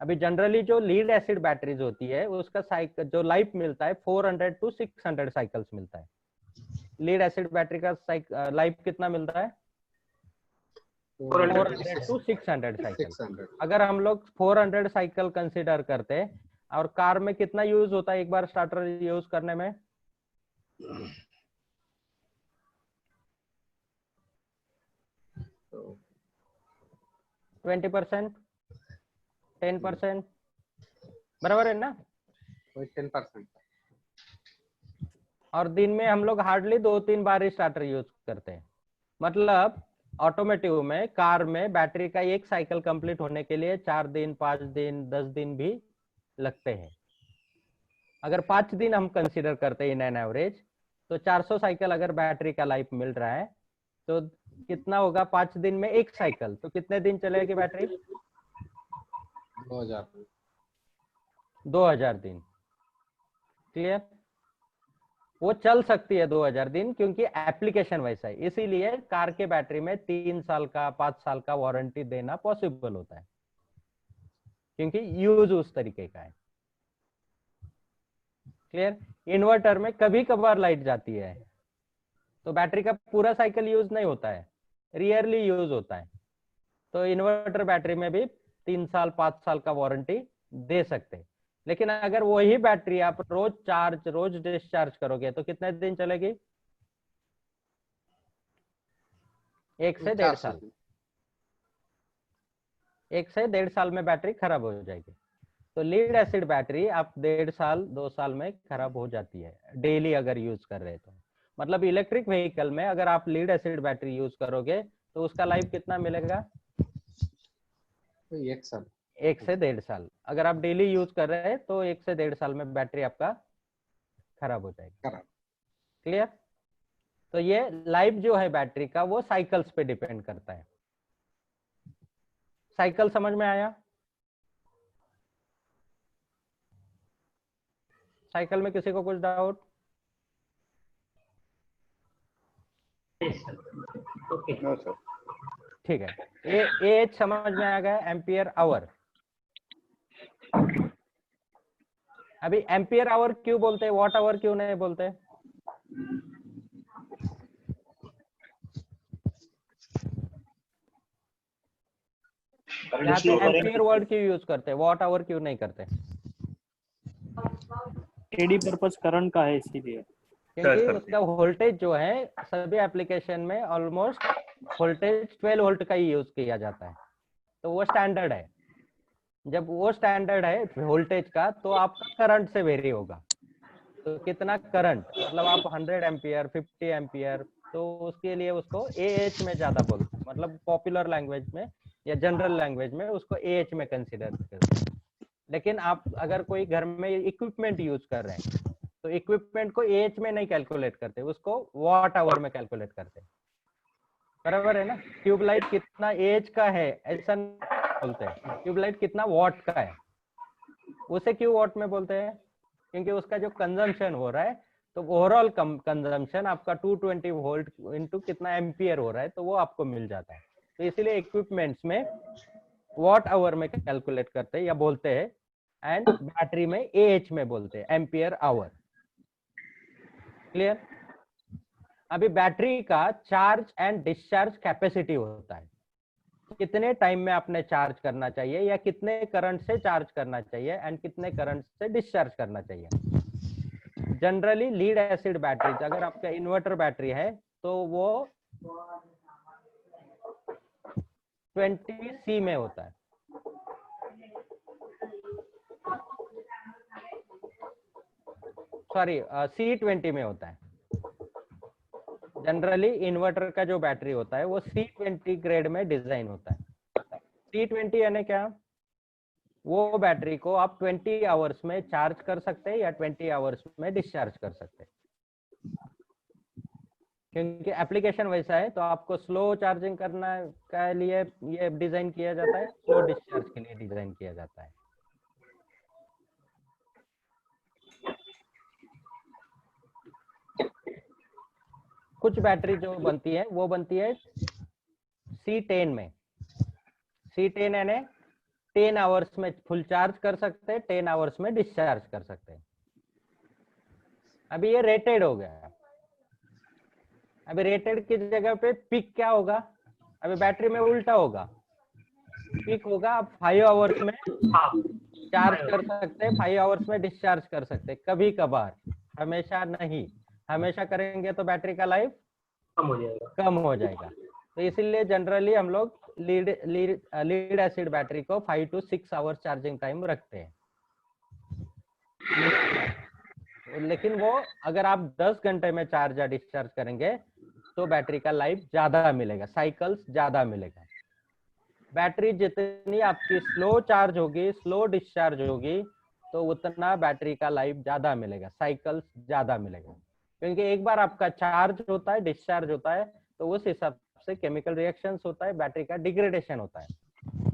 अभी जनरली जो लीड एसिड बैटरीज होती है उसका साइकिल जो लाइफ मिलता है 400 टू 600 साइकिल्स मिलता है। लीड एसिड बैटरी का लाइफ कितना मिलता है? 400 टू 600 साइकिल। अगर हम लोग 400 साइकिल कंसिडर करते हैं, और कार में कितना यूज होता है एक बार स्टार्टर यूज करने में? तो 20%, 10%, बराबर है ना? 10%। और दिन में हम लोग हार्डली 2-3 बार ही स्टार्टर यूज करते हैं। मतलब ऑटोमेटिव में, कार में बैटरी का एक साइकिल कंप्लीट होने के लिए 4 दिन, 5 दिन, 10 दिन भी लगते हैं। अगर 5 दिन हम कंसीडर करते हैं इन एन एवरेज, तो 400 साइकिल अगर बैटरी का लाइफ मिल रहा है, तो कितना होगा 5 दिन में एक साइकिल? तो कितने दिन चलेगी बैटरी? 2000 दिन। क्लियर? वो चल सकती है 2000 दिन, क्योंकि एप्लीकेशन वैसा है। इसीलिए कार के बैटरी में 3 साल का, 5 साल का वारंटी देना पॉसिबल होता है, क्योंकि यूज उस तरीके का है। क्लियर? इन्वर्टर में कभी कभार लाइट जाती है, तो बैटरी का पूरा साइकिल यूज नहीं होता है, रियरली यूज होता है। तो इन्वर्टर बैटरी में भी 3 साल, 5 साल का वारंटी दे सकते हैं। लेकिन अगर वही बैटरी आप रोज चार्ज, रोज डिस्चार्ज करोगे, तो कितने दिन चलेगी? 1 से 1.5 साल। 1 से 1.5 साल में बैटरी खराब हो जाएगी। तो लीड एसिड बैटरी आप 1.5 साल, 2 साल में खराब हो जाती है, डेली अगर यूज कर रहे हैं तो। मतलब इलेक्ट्रिक व्हीकल में अगर आप लीड एसिड बैटरी यूज करोगे, तो उसका लाइफ कितना मिलेगा? 1 साल। 1 से 1.5 साल। अगर आप डेली यूज कर रहे हैं तो 1 से 1.5 साल में बैटरी आपका खराब हो जाएगी। क्लियर? तो ये लाइफ जो है बैटरी का, वो साइकिल्स पे डिपेंड करता है। साइकिल समझ में आया? साइकिल में किसी को कुछ डाउट? ठीक है। ये एच समझ में आ गया, एम्पियर आवर। अभी एम्पियर आवर क्यों बोलते हैं, वॉट आवर क्यों नहीं बोलते? यहाँ पे एम्पियर वर्ड क्यों यूज करते हैं, वॉट आवर क्यों नहीं करते? एडी पर्पस करंट का है, इसीलिए। क्योंकि उसका वोल्टेज जो है सभी एप्लीकेशन में ऑलमोस्ट वोल्टेज 12 वोल्ट का ही यूज किया जाता है, तो वो स्टैंडर्ड है। जब वो स्टैंडर्ड है वोल्टेज का, तो आपका करंट से वेरी होगा। तो कितना करंट, मतलब आप 100 एम्पियर, 50 एम्पियर, तो उसके लिए उसको एएच में ज्यादा बोलते हैं। मतलब पॉपुलर लैंग्वेज में या जनरल लैंग्वेज में उसको एएच में कंसीडर करते हैं। लेकिन आप अगर कोई घर में इक्विपमेंट यूज कर रहे हैं, तो इक्विपमेंट को एएच में नहीं कैलकुलेट करते, उसको वॉट आवर में कैलकुलेट करते हैं। बराबर है ना? ट्यूबलाइट कितना एएच का है ऐसा बोलते हैं, ट्यूबलाइट कितना वॉट का है, उसे क्यों वॉट में बोलते हैं? क्योंकि उसका जो कंजम्पशन हो रहा है, तो ओवरऑल कंजम्पशन आपका 220 वोल्ट इनटू कितना एम्पियर हो रहा है, तो वो आपको मिल जाता है। तो इसीलिए इक्विपमेंट्स में वॉट आवर में कैलकुलेट करते हैं या बोलते हैं, एंड बैटरी में एएच में बोलते हैं, एम्पियर आवर। क्लियर? अभी बैटरी का चार्ज एंड डिस्चार्ज कैपेसिटी होता है। कितने टाइम में आपने चार्ज करना चाहिए या कितने करंट से चार्ज करना चाहिए एंड कितने करंट से डिस्चार्ज करना चाहिए। जनरली लीड एसिड बैटरीज, अगर आपका इन्वर्टर बैटरी है तो वो 20C में होता है। सॉरी, C20 में होता है। जनरली इन्वर्टर का जो बैटरी होता है वो C20 ग्रेड में डिजाइन होता है। C20 यानी क्या? वो बैटरी को आप 20 आवर्स में चार्ज कर सकते हैं या 20 आवर्स में डिस्चार्ज कर सकते हैं। क्योंकि एप्लीकेशन वैसा है तो आपको स्लो चार्जिंग करना के लिए ये डिजाइन किया जाता है, स्लो डिस्चार्ज के लिए डिजाइन किया जाता है। कुछ बैटरी जो बनती है वो बनती है C10 में। C10 यानी 10 आवर्स में फुल चार्ज कर सकते हैं, 10 आवर्स में डिस्चार्ज कर सकते हैं। अभी ये रेटेड हो गया। अभी रेटेड की जगह पे पीक क्या होगा? अभी बैटरी में उल्टा होगा, पीक होगा आप 5 आवर्स में चार्ज कर सकते हैं, 5 आवर्स में डिस्चार्ज कर सकते हैं। कभी कभार, हमेशा नहीं। हमेशा करेंगे तो बैटरी का लाइफ कम हो जाएगा। तो इसीलिए जनरली हम लोग लीड एसिड बैटरी को 5 to 6 आवर्स चार्जिंग टाइम रखते हैं। लेकिन वो अगर आप 10 घंटे में चार्ज या डिस्चार्ज करेंगे तो बैटरी का लाइफ ज्यादा मिलेगा, साइकिल्स ज्यादा मिलेगा। बैटरी जितनी आपकी स्लो चार्ज होगी, स्लो डिस्चार्ज होगी, तो उतना बैटरी का लाइफ ज्यादा मिलेगा, साइकिल्स ज्यादा मिलेगा। क्योंकि एक बार आपका चार्ज होता है, डिस्चार्ज होता है, तो उस हिसाब से केमिकल रिएक्शंस होता है, बैटरी का डिग्रेडेशन होता है।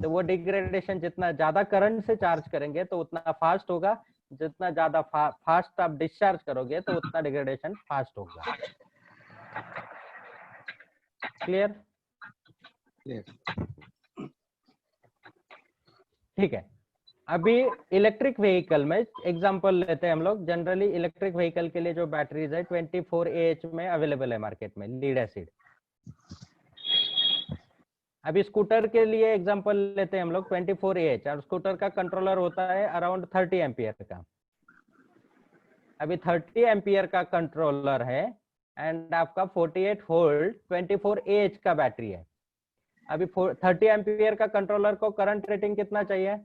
तो वो डिग्रेडेशन जितना ज्यादा करंट से चार्ज करेंगे तो उतना फास्ट होगा, जितना ज्यादा फास्ट आप डिस्चार्ज करोगे तो उतना डिग्रेडेशन फास्ट होगा। क्लियर? ठीक है। अभी इलेक्ट्रिक व्हीकल में एग्जांपल लेते हैं हम लोग। जनरली इलेक्ट्रिक व्हीकल के लिए जो बैटरीज है 24Ah में अवेलेबल है मार्केट में, लीड एसिड। अभी स्कूटर के लिए एग्जांपल लेते हैं हम लोग 24Ah, और स्कूटर का कंट्रोलर होता है अराउंड 30 एम्पियर का। अभी 30 एम्पियर का कंट्रोलर है एंड आपका 48 वोल्ट 24Ah का बैटरी है। अभी 30 एम्पियर का कंट्रोलर को करंट रेटिंग कितना चाहिए?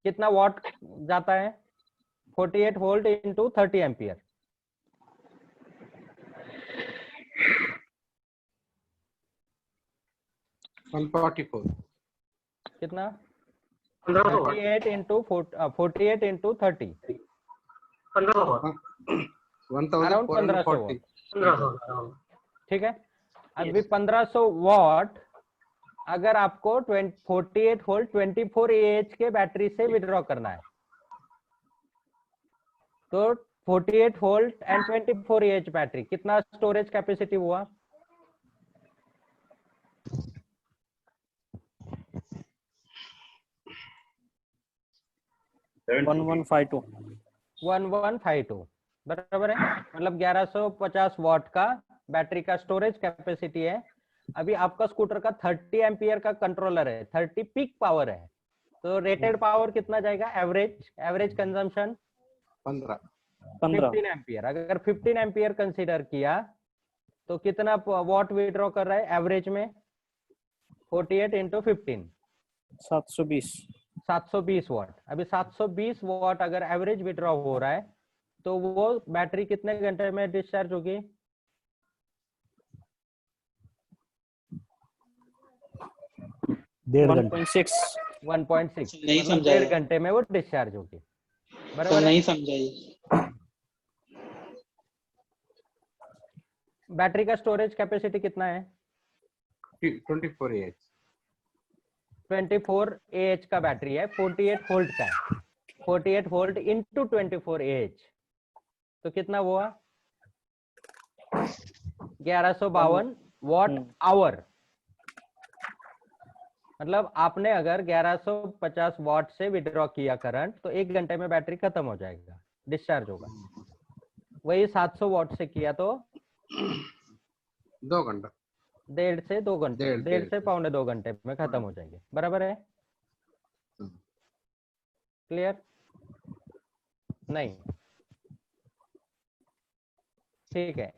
कितना वॉट जाता है? 48 वोल्ट इंटू 30 एम्पियर। कितना? 48 इंटू 30 अराउंड 1500 वॉट। ठीक है। अभी 1500 वॉट अगर आपको 48 वोल्ट 24Ah के बैटरी से विड्रॉ करना है तो 48 वोल्ट एंड 24Ah बैटरी कितना स्टोरेज कैपेसिटी हुआ? 1152 बराबर है। मतलब 1150 वॉट का बैटरी का स्टोरेज कैपेसिटी है। अभी आपका स्कूटर का 30 एम्पियर का कंट्रोलर है, 30 पीक पावर है, तो रेटेड पावर कितना जाएगा? Average consumption 15 ampere. अगर 15 एम्पियर कंसीडर किया तो कितना वॉट विड्रॉ कर रहा है एवरेज में? 48 इंटू 15 720 वॉट। अभी 720 वॉट अगर एवरेज विड्रॉ हो रहा है तो वो बैटरी कितने घंटे में डिस्चार्ज होगी? 1.6 नहीं समझा, 1.5 घंटे में वो डिस्चार्ज होगी। बराबर नहीं समझा ये। बैटरी का स्टोरेज कैपेसिटी कितना है? 24Ah 24Ah का बैटरी है, 48 वोल्ट का है। 48 वोल्ट इंटू 24Ah तो कितना हुआ? 1152 वॉट आवर। मतलब आपने अगर 1150 वॉट से विड्रॉ किया करंट तो 1 घंटे में बैटरी खत्म हो जाएगा, डिस्चार्ज होगा। वही 700 वॉट से किया तो 2 घंटा 1.5 से 2 घंटे, 1.5 डेढ़ से पौने 2 घंटे में खत्म हो जाएगी, बराबर है? क्लियर? नहीं, ठीक है।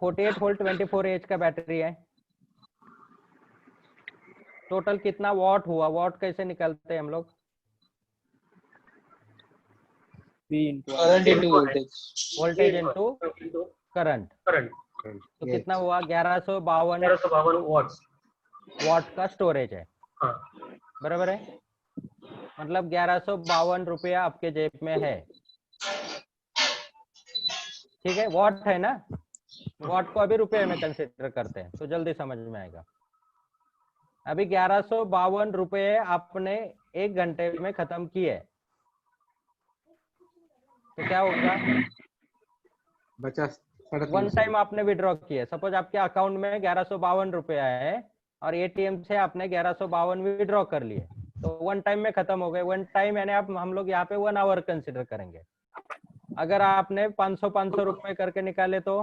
48 वोल्ट 24 एच का बैटरी है। टोटल कितना वॉट हुआ? वॉट कैसे निकालते हैं हम लोग? Current into voltage. Voltage into current. तो कितना हुआ? 1152 वॉट्स वॉट का स्टोरेज है, हाँ बराबर है? मतलब 1152 रुपया आपके जेब में है, ठीक है? वॉट है ना, वॉट को अभी रुपए में कंसिडर करते हैं तो जल्दी समझ में आएगा। अभी 1152 रुपये आपने 1 घंटे में खत्म किए, तो क्या होगा? बचा वन 350। टाइम आपने विड्रॉ किए, सपोज आपके अकाउंट में 1152 रुपया है और एटीएम से आपने 1152 विड्रॉ कर लिए, तो 1 टाइम में खत्म हो गए। 1 टाइम यानी आप हम लोग यहाँ पे 1 आवर कंसिडर करेंगे। अगर आपने 500 रुपए करके निकाले तो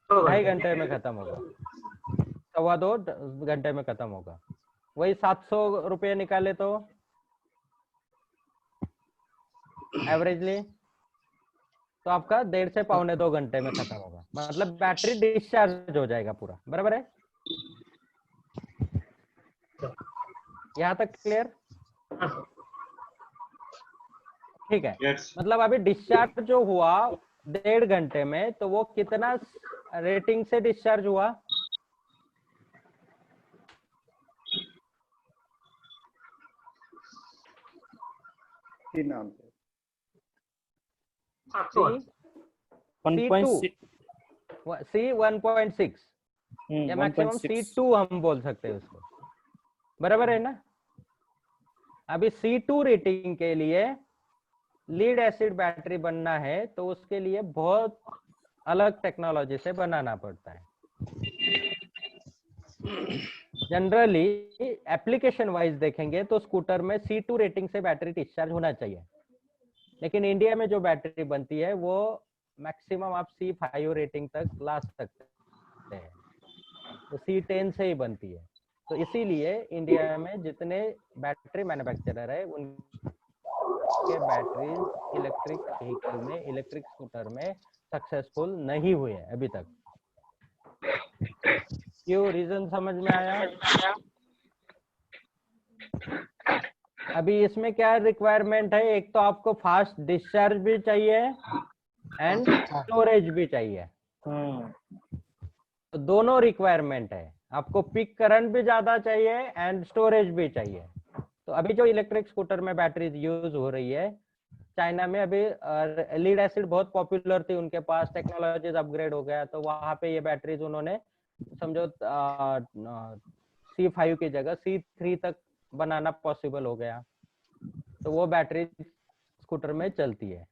2.5 घंटे में खत्म होगा, 2.25 घंटे में खत्म होगा। वही 700 रुपये निकाले तो एवरेजली तो आपका 1.5 से पौने 2 घंटे में खत्म होगा, मतलब बैटरी डिस्चार्ज हो जाएगा पूरा, बराबर है? यहाँ तक क्लियर? ठीक है। मतलब अभी डिस्चार्ज जो हुआ 1.5 घंटे में, तो वो कितना रेटिंग से डिस्चार्ज हुआ? C1.6 या मैक्सिमम C2 हम बोल सकते हैं उसको, बराबर है ना? अभी C2 रेटिंग के लिए लीड एसिड बैटरी बनना है तो उसके लिए बहुत अलग टेक्नोलॉजी से बनाना पड़ता है। जनरली एप्लीकेशन वाइज देखेंगे तो स्कूटर में C2 रेटिंग से बैटरी डिस्चार्ज होना चाहिए, लेकिन इंडिया में जो बैटरी बनती है वो मैक्सिमम आप C5 रेटिंग तक ला सकते हैं, तो C10 से ही बनती है। तो इसीलिए इंडिया में जितने बैटरी मैन्युफैक्चरर है उनके बैटरी इलेक्ट्रिक व्हीकल में, इलेक्ट्रिक स्कूटर में सक्सेसफुल नहीं हुए हैं अभी तक। क्यों? रीजन समझ में आया? अभी इसमें क्या रिक्वायरमेंट है? एक तो आपको फास्ट डिस्चार्ज भी चाहिए एंड स्टोरेज भी चाहिए, तो दोनों रिक्वायरमेंट है। आपको पिक करंट भी ज्यादा चाहिए एंड स्टोरेज भी चाहिए। तो अभी जो इलेक्ट्रिक स्कूटर में बैटरी यूज हो रही है, चाइना में अभी लीड एसिड बहुत पॉपुलर थी, उनके पास टेक्नोलॉजीज अपग्रेड हो गया, तो वहां पे ये बैटरीज उन्होंने समझो C5 की जगह C3 तक बनाना पॉसिबल हो गया, तो वो बैटरी स्कूटर में चलती है,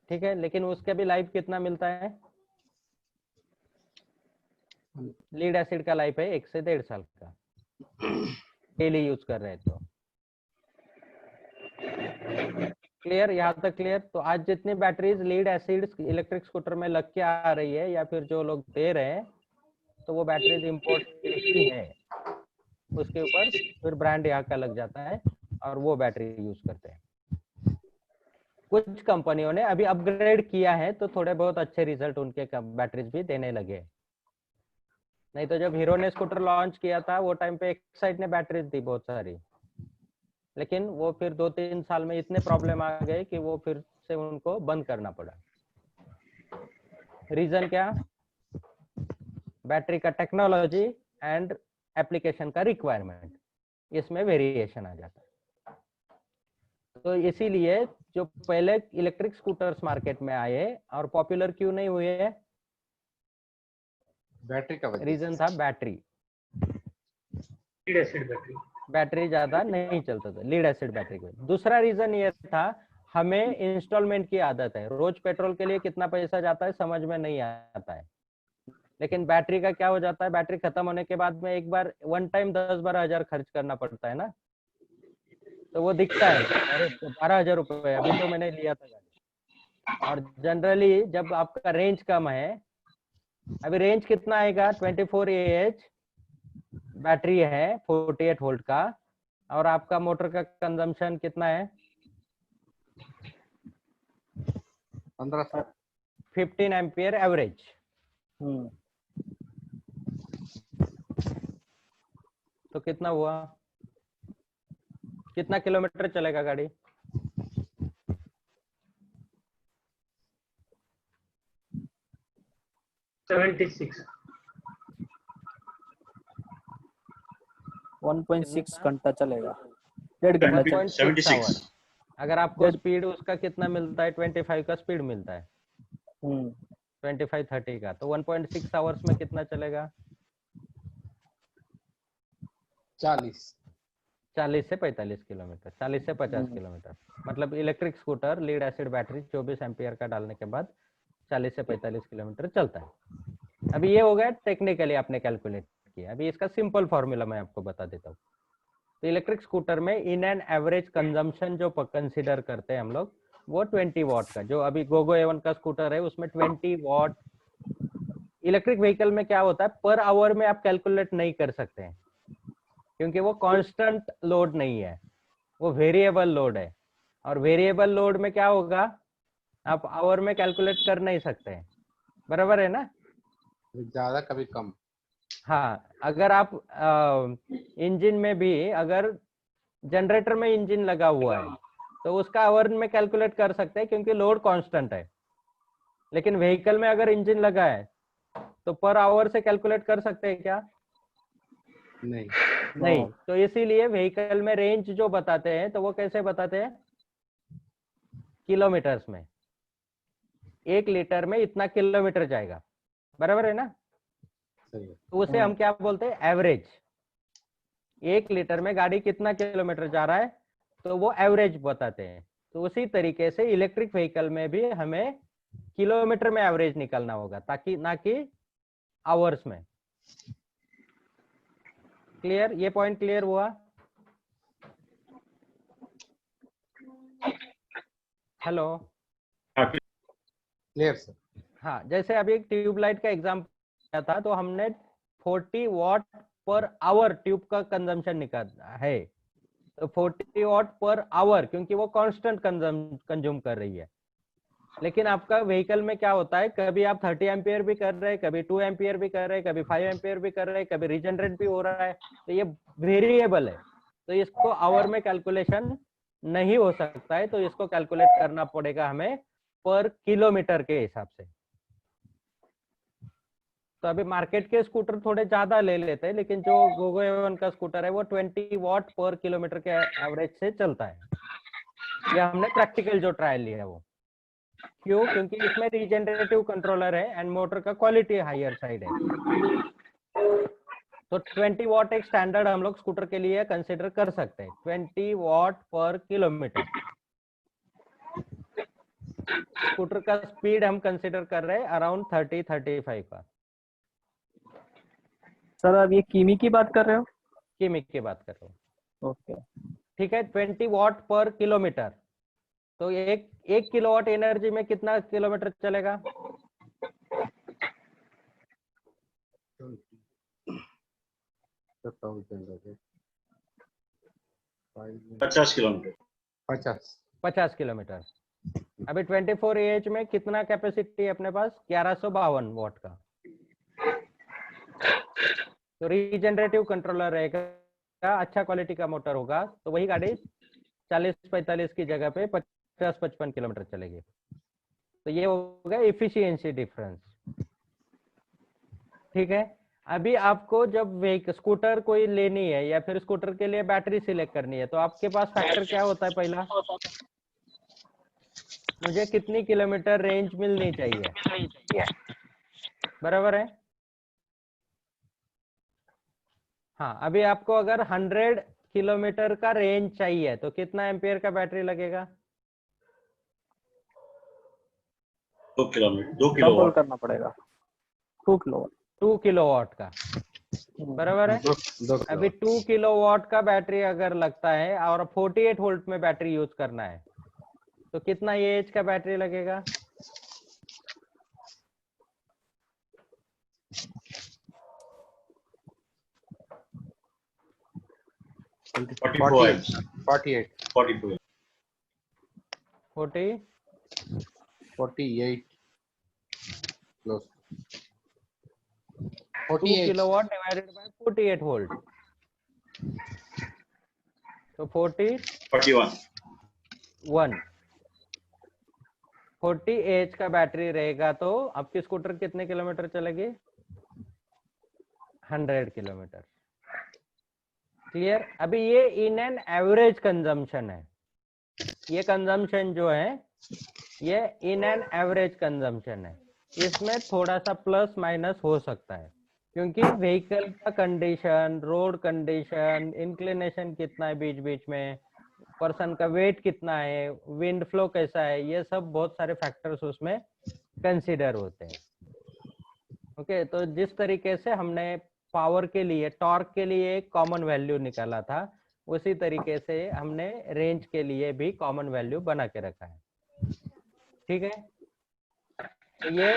ठीक है? लेकिन उसके भी लाइफ कितना मिलता है? लीड एसिड का लाइफ है 1 से 1.5 साल का, डेली यूज कर रहे हैं तो। क्लियर? यहाँ तक क्लियर? तो आज जितनी batteries lead acid electric scooter में लग के आ रही है या फिर जो लोग दे रहे हैं, तो वो बैटरीज इंपोर्ट ही है, उसके ऊपर फिर ब्रांड यहाँ का लग जाता है और वो बैटरी यूज करते हैं। कुछ कंपनियों ने अभी अपग्रेड किया है तो थोड़े बहुत अच्छे रिजल्ट उनके बैटरीज भी देने लगे, नहीं तो जब हीरो ने स्कूटर लॉन्च किया था वो टाइम पे एक्साइड ने बैटरीज दी बहुत सारी, लेकिन वो फिर 2-3 साल में इतने प्रॉब्लम आ गए कि वो फिर से उनको बंद करना पड़ा। रीजन क्या? बैटरी का टेक्नोलॉजी एंड एप्लीकेशन का रिक्वायरमेंट, इसमें वेरिएशन आ जाता है। तो इसीलिए जो पहले इलेक्ट्रिक स्कूटर्स मार्केट में आए और पॉपुलर क्यों नहीं हुए? बैटरी का वजह रीजन था battery, lead acid battery, battery ज्यादा नहीं चलता था लीड एसिड बैटरी को। दूसरा रीजन ये था हमें इंस्टॉलमेंट की आदत है, रोज पेट्रोल के लिए कितना पैसा जाता है समझ में नहीं आता है, लेकिन बैटरी का क्या हो जाता है, बैटरी खत्म होने के बाद में एक बार 1 टाइम 10-12 हजार खर्च करना पड़ता है ना, तो वो दिखता है, अरे 12,000 रुपए अभी तो मैंने लिया था गाड़ी, और जनरली जब आपका रेंज कम है, अभी रेंज कितना आएगा, 24 AH बैटरी है 48 वोल्ट का, और आपका मोटर का कंजम्पशन कितना है, 1500। 15 एम्पियर एवरेज। तो कितना हुआ, कितना किलोमीटर चलेगा गाड़ी? 76। 1.6 घंटा चलेगा, 1.5 घंटा चलेगा। 1.6 आवर। अगर आपको स्पीड उसका कितना मिलता है, 25 का स्पीड मिलता है, 25-30 का, तो 1.6 आवर्स में कितना चलेगा? 40 से 45 किलोमीटर, 40 से 50 किलोमीटर। मतलब electric scooter lead acid battery 24 ampere का डालने के बाद 40 से 45 किलोमीटर चलता है। अभी ये हो गया टेक्निकली आपने कैलकुलेट किया। अभी इसका सिंपल फॉर्मूला मैं आपको बता देता हूँ। तो इलेक्ट्रिक स्कूटर में इन एंड एवरेज कंजम्पशन जो कंसिडर करते हैं हम लोग, वो 20 वॉट का, जो अभी गोगो A1 का स्कूटर है उसमें 20 वॉट। इलेक्ट्रिक व्हीकल में क्या होता है, पर आवर में आप कैलकुलेट नहीं कर सकते हैं, क्योंकि वो कांस्टेंट लोड नहीं है, वो वेरिएबल लोड है। और वेरिएबल लोड में क्या होगा, आप आवर में कैलकुलेट कर नहीं सकते हैं, बराबर है ना? ज्यादा कभी कम। हाँ, अगर आप इंजन में भी, अगर जनरेटर में इंजन लगा हुआ है तो उसका आवर में कैलकुलेट कर सकते हैं, क्योंकि लोड कांस्टेंट है। लेकिन व्हीकल में अगर इंजन लगा है तो पर आवर से कैलकुलेट कर सकते हैं क्या? नहीं। तो इसीलिए व्हीकल में रेंज जो बताते हैं तो वो कैसे बताते हैं, किलोमीटर्स में। 1 लीटर में इतना किलोमीटर जाएगा, बराबर है ना? तो उसे हम क्या बोलते हैं, एवरेज। 1 लीटर में गाड़ी कितना किलोमीटर जा रहा है, तो वो एवरेज बताते हैं। तो उसी तरीके से इलेक्ट्रिक व्हीकल में भी हमें किलोमीटर में एवरेज निकालना होगा, ताकि ना कि आवर्स में। क्लियर? ये पॉइंट क्लियर हुआ? Hello, clear sir. हाँ, जैसे अभी एक ट्यूबलाइट का एग्जाम्पल था, तो हमने 40 वॉट पर आवर ट्यूब का कंजम्पशन निकाला है। तो 40 वॉट पर आवर, क्योंकि वो कांस्टेंट कंज्यूम कर रही है। लेकिन आपका व्हीकल में क्या होता है, कभी आप 30 एम्पियर भी कर रहे हैं, कभी 2 एम्पियर भी कर रहे हैं, कभी 5 एम्पियर भी कर रहे हैं, कभी रीजनरेट भी हो रहा है। तो ये वेरिएबल है, तो इसको आवर में कैलकुलेशन नहीं हो सकता है। तो इसको कैलकुलेट करना पड़ेगा हमें पर किलोमीटर के हिसाब से। तो अभी मार्केट के स्कूटर थोड़े ज्यादा ले लेते हैं, लेकिन जो गोगो A1 का स्कूटर है वो 20 वॉट पर किलोमीटर के एवरेज से चलता है। ये हमने प्रैक्टिकल जो ट्रायल लिया है वो। क्यों? क्योंकि इसमें रीजनरेटिव कंट्रोलर है एंड मोटर का क्वालिटी हायर साइड है। तो 20 वॉट एक स्टैंडर्ड हम लोग स्कूटर के लिए कंसिडर कर सकते हैं, 20 वॉट पर किलोमीटर। स्कूटर का स्पीड हम कंसिडर कर रहे हैं अराउंड 30-35 का। सर अब ये किमी की बात कर रहे हो? किमी की बात कर रहे हो, ओके। ठीक है। 20 वॉट पर किलोमीटर, तो एक किलोवाट एनर्जी में कितना किलोमीटर चलेगा? 50 किलोमीटर। 50 किलोमीटर। अभी 24 AH में कितना कैपेसिटी है अपने पास? 1152 वॉट का। तो रीजनरेटिव कंट्रोलर रहेगा, अच्छा क्वालिटी का मोटर होगा, तो वही गाड़ी 40-45 की जगह पे 50-55 किलोमीटर चलेगी। तो ये हो गया एफिशिएंसी डिफरेंस, ठीक है। अभी आपको जब स्कूटर कोई लेनी है या फिर स्कूटर के लिए बैटरी सिलेक्ट करनी है, तो आपके पास फैक्टर क्या होता है? पहला, मुझे कितनी किलोमीटर रेंज मिलनी चाहिए, बराबर है? हाँ, अभी आपको अगर 100 किलोमीटर का रेंज चाहिए तो कितना एम्पियर का बैटरी लगेगा? 2 किलोवाट करना पड़ेगा, 2 किलोवाट का, बराबर है। अभी 2 किलोवाट का बैटरी अगर लगता है और 48 वोल्ट में बैटरी यूज करना है, तो कितना एएच का बैटरी लगेगा? 48. 48. 40 48. Close. 2 48. kilowatt divided by 48 volt. So 41. 40 H का बैटरी रहेगा तो आपकी स्कूटर कितने किलोमीटर चलेगी? 100 किलोमीटर। क्लियर? अभी ये इन एन एवरेज कंजम्पशन है। ये कंजम्पशन जो है ये इन एन एवरेज कंजम्पशन है। इसमें थोड़ा सा प्लस माइनस हो सकता है क्योंकि व्हीकल का कंडीशन, रोड कंडीशन, इंक्लिनेशन कितना है बीच बीच में, पर्सन का वेट कितना है, विंड फ्लो कैसा है, ये सब बहुत सारे फैक्टर्स उसमें कंसीडर होते हैं। ओके, तो जिस तरीके से हमने पावर के लिए, टॉर्क के लिए एक कॉमन वैल्यू निकाला था, उसी तरीके से हमने रेंज के लिए भी कॉमन वैल्यू बना के रखा है। ठीक है, तो ये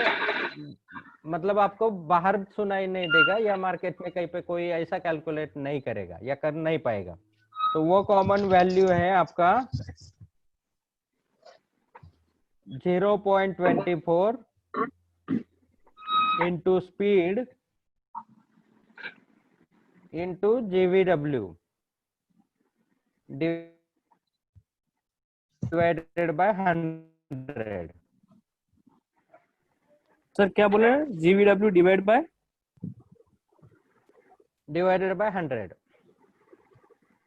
मतलब आपको बाहर सुनाई नहीं देगा या मार्केट में कहीं पे कोई ऐसा कैलकुलेट नहीं करेगा या कर नहीं पाएगा। तो वो कॉमन वैल्यू है आपका 0.24 into speed into GVW divided by 100। Sir क्या बोले? GVW divided by 100।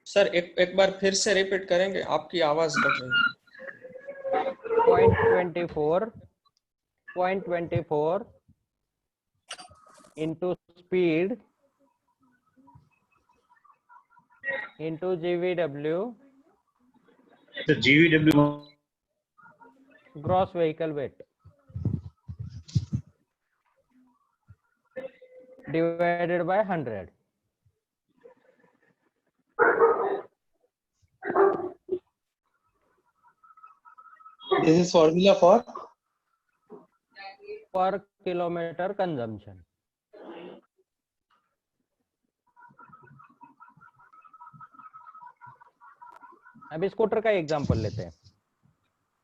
सर एक बार फिर से रिपीट करेंगे, आपकी आवाज कट रही है। 0.24 इंटू स्पीड इंटू GVW तो GVW gross vehicle weight divided by 100। This is formula for पर किलोमीटर कंजम्पशन। अभी स्कूटर का एग्जांपल लेते हैं।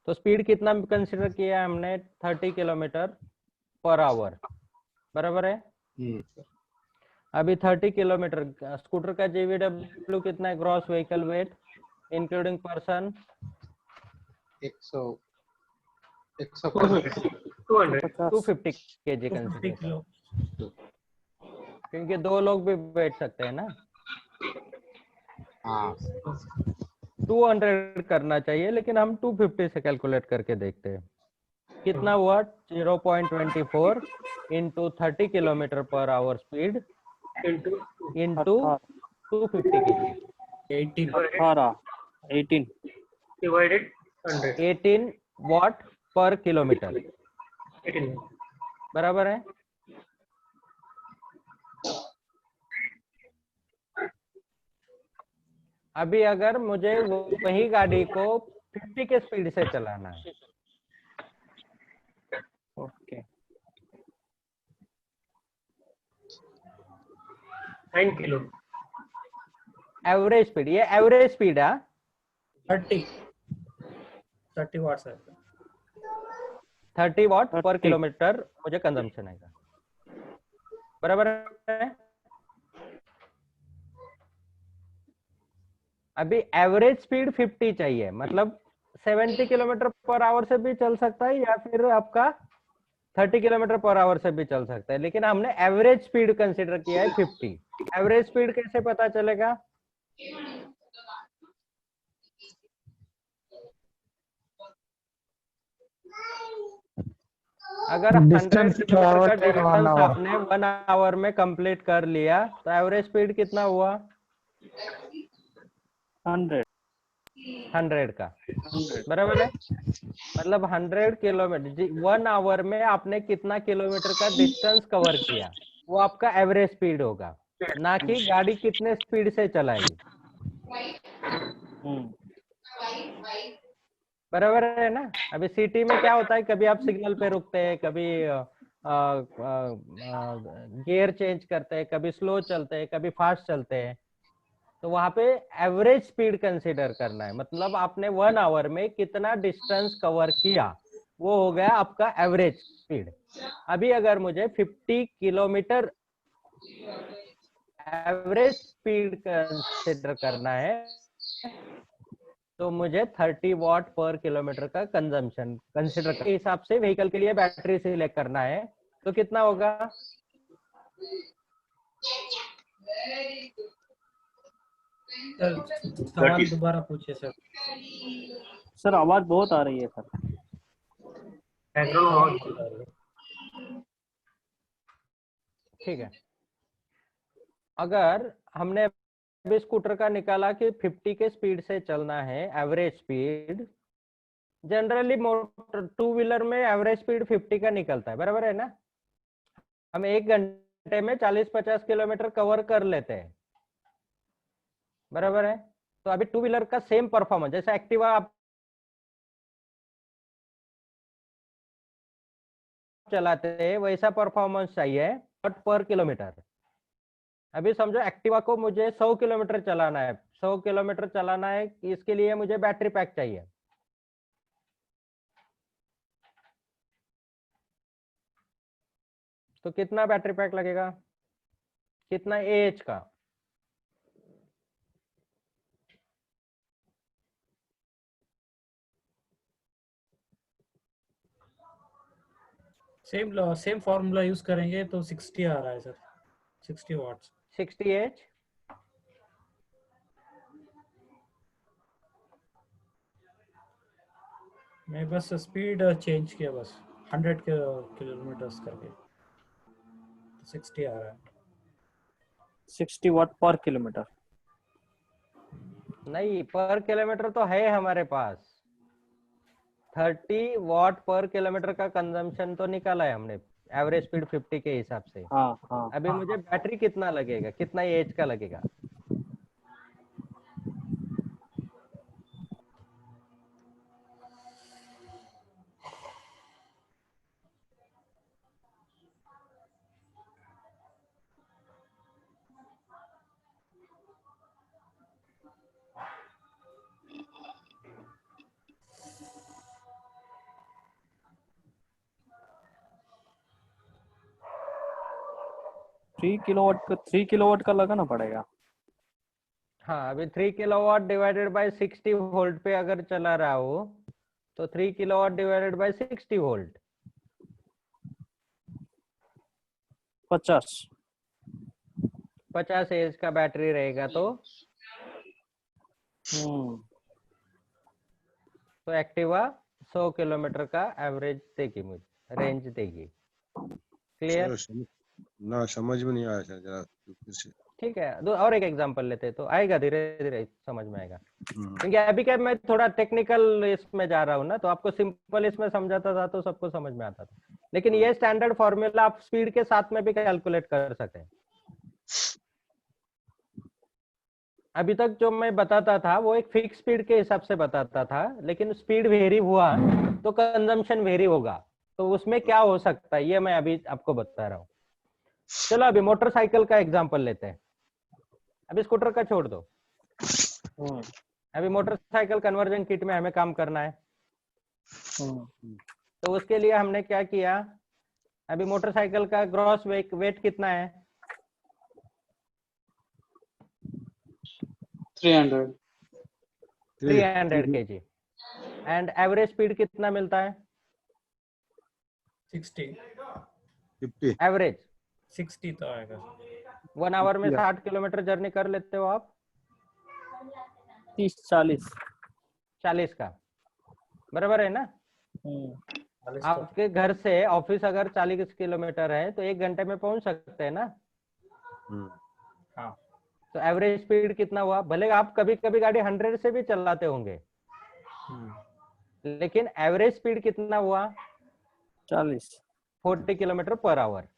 तो स्पीड कितना कंसीडर किया है हमने? 30 किलोमीटर पर आवर, बराबर है। अभी 30 किलोमीटर स्कूटर का GVW कितना है? Gross vehicle wait including person 250 kg consider, क्योंकि 2 लोग भी बैठ सकते हैं ना। 200 करना चाहिए लेकिन हम 250 से कैलकुलेट करके देखते हैं कितना हुआ। 0.24 into 30 kilometre per hour speed into 250 kg 18 divided 100 18 वाट पर किलोमीटर, 18 बराबर है। अभी अगर मुझे वही गाड़ी को 50 के स्पीड से चलाना है, ओके 9 किलो एवरेज स्पीड, ये एवरेज स्पीड है 30 वाट्स है। 30 वाट पर किलोमीटर मुझे कंजम्पशन आएगा, बराबर है। अभी एवरेज स्पीड 50 चाहिए, मतलब 70 किलोमीटर पर आवर से भी चल सकता है या फिर आपका 30 किलोमीटर पर आवर से भी चल सकता है, लेकिन हमने एवरेज स्पीड कंसीडर किया है 50। एवरेज स्पीड कैसे पता चलेगा? अगर 100 किलोमीटर का डिस्टेंस आपने 1 आवर में कंप्लीट कर लिया तो एवरेज स्पीड कितना हुआ? 100 का, बराबर है। मतलब 100 किलोमीटर 1 आवर में आपने कितना किलोमीटर का डिस्टेंस कवर किया, वो आपका एवरेज स्पीड होगा, ना कि गाड़ी कितने स्पीड से चलाएगी। बराबर है ना। अभी सिटी में क्या होता है, कभी आप सिग्नल पे रुकते हैं, कभी गियर चेंज करते हैं, कभी स्लो चलते हैं, कभी फास्ट चलते हैं। तो वहां पे एवरेज स्पीड कंसीडर करना है, मतलब आपने 1 आवर में कितना डिस्टेंस कवर किया, वो हो गया आपका एवरेज स्पीड। अभी अगर मुझे 50 किलोमीटर एवरेज स्पीड कंसीडर करना है, तो मुझे 30 वॉट पर किलोमीटर का कंजम्पशन कंसीडर के हिसाब से व्हीकल के लिए बैटरी सिलेक्ट करना है। तो कितना होगा? सर सवाल दोबारा पूछिए सर। सर आवाज बहुत आ रही है सर। बैकग्राउंड आवाज। ठीक है, अगर हमने अभी स्कूटर का निकाला कि 50 के स्पीड से चलना है average speed, generally motor 2 wheeler में एवरेज स्पीड 50 का निकलता है, बराबर है ना। हम 1 घंटे में 40-50 किलोमीटर कवर कर लेते हैं, बराबर है। तो अभी 2 व्हीलर का सेम परफॉर्मेंस, जैसे एक्टिवा आप चलाते हैं वैसा परफॉर्मेंस चाहिए पर किलोमीटर। अभी समझो एक्टिवा को मुझे 100 किलोमीटर चलाना है, 100 किलोमीटर चलाना है, इसके लिए मुझे बैटरी पैक चाहिए। तो कितना बैटरी पैक लगेगा, कितना एएच का? सेम फॉर्मूला यूज करेंगे तो 60 आ रहा है सर, 60 वॉट्स। 60 एच। मैं बस स्पीड चेंज किया, बस 100 किलोमीटर करके, तो 60 आ रहा है। 60 वॉट पर किलोमीटर नहीं, पर किलोमीटर तो है हमारे पास। 30 वॉट पर किलोमीटर का कंजम्पशन तो निकाला है हमने, एवरेज स्पीड 50 के हिसाब से। हाँ। अभी मुझे बैटरी कितना लगेगा, कितना एच का लगेगा? थ्री किलोवाट का लगाना पड़ेगा। हाँ, अभी 3 किलोवाट डिवाइडेड बाय 60 वोल्ट पे अगर चला रहा हो तो 3 kilowatt divided by 60 volt 50 H का बैटरी रहेगा। तो एक्टिवा 100 किलोमीटर का एवरेज देगी, मुझे रेंज देगी। क्लियर? ना समझ में नहीं आया सर, जरा फिर से। ठीक है, और एक एग्जांपल लेते हैं तो आएगा, धीरे धीरे समझ में आएगा। क्योंकि अभी क्या मैं थोड़ा टेक्निकल इसमें जा रहा हूँ ना, तो आपको सिंपल इसमें समझाता था तो सबको समझ में आता था, लेकिन ये स्टैंडर्ड फॉर्मूला आप स्पीड के साथ में भी कैलकुलेट कर सकते हैं। अभी तक जो मैं बताता था वो एक फिक्स स्पीड के हिसाब से बताता था, लेकिन स्पीड वेरी हुआ तो कंजम्पशन वेरी होगा। तो उसमें क्या हो सकता है ये मैं अभी आपको बता रहा हूँ। चलो अभी मोटरसाइकिल का एग्जांपल लेते हैं, अभी स्कूटर का छोड़ दो। अभी मोटरसाइकिल कन्वर्जन किट में हमें काम करना है। तो उसके लिए हमने क्या किया, अभी मोटरसाइकिल का ग्रॉस वेट कितना है? 300 kg। एंड एवरेज स्पीड कितना मिलता है? 50 एवरेज 60 तो आएगा। 1 आवर में 60 किलोमीटर जर्नी कर लेते हो आप? 40 का, बराबर है ना। आपके घर से ऑफिस अगर 40 किलोमीटर है तो 1 घंटे में पहुंच सकते हैं ना। हाँ। तो एवरेज स्पीड कितना हुआ? भले आप कभी कभी गाड़ी 100 से भी चलाते होंगे, लेकिन एवरेज स्पीड कितना हुआ? 40 किलोमीटर पर आवर।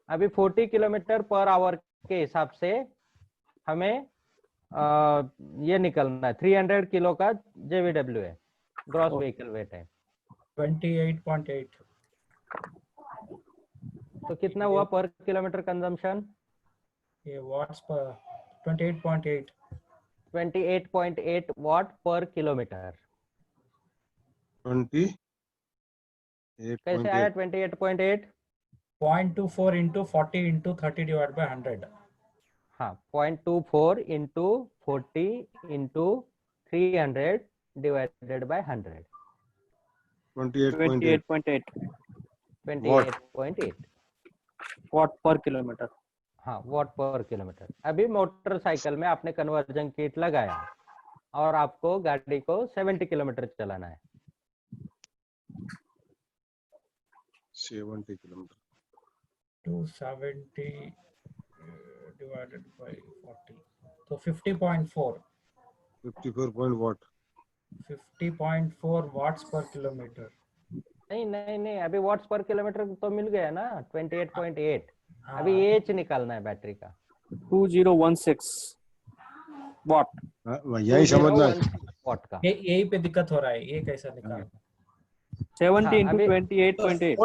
अभी 40 किलोमीटर पर आवर के हिसाब से हमें ये निकलना है 300 किलो का JVW है, ग्रॉस व्हीकल वेट है। 28.8। तो कितना हुआ पर किलोमीटर कंजम्पशन? ये वॉट्स पर 28.8। 28.8 वाट पर किलोमीटर। 28.8 कैसे आया 28.8? 0.24 into 40 into 30 divided by 100। हाँ, 0.24 into 40 into 300 divided by 100। 28.8 28.8 what पर किलोमीटर। हाँ, वॉट पर किलोमीटर। अभी मोटरसाइकिल में आपने कन्वर्जन किट लगाया और आपको गाड़ी को 70 किलोमीटर चलाना है। 70 किलोमीटर 270 divided by 40, तो 50.4। 50.4 watts per kilometer। नहीं, अभी वॉट्स पर किलोमीटर तो मिल गया ना 28.8। अभी एच निकालना है बैटरी का। 2016 वॉट। यही समझना है। वॉट का यही पे दिक्कत हो रहा है, ये कैसा निकाल। 70 into 28.8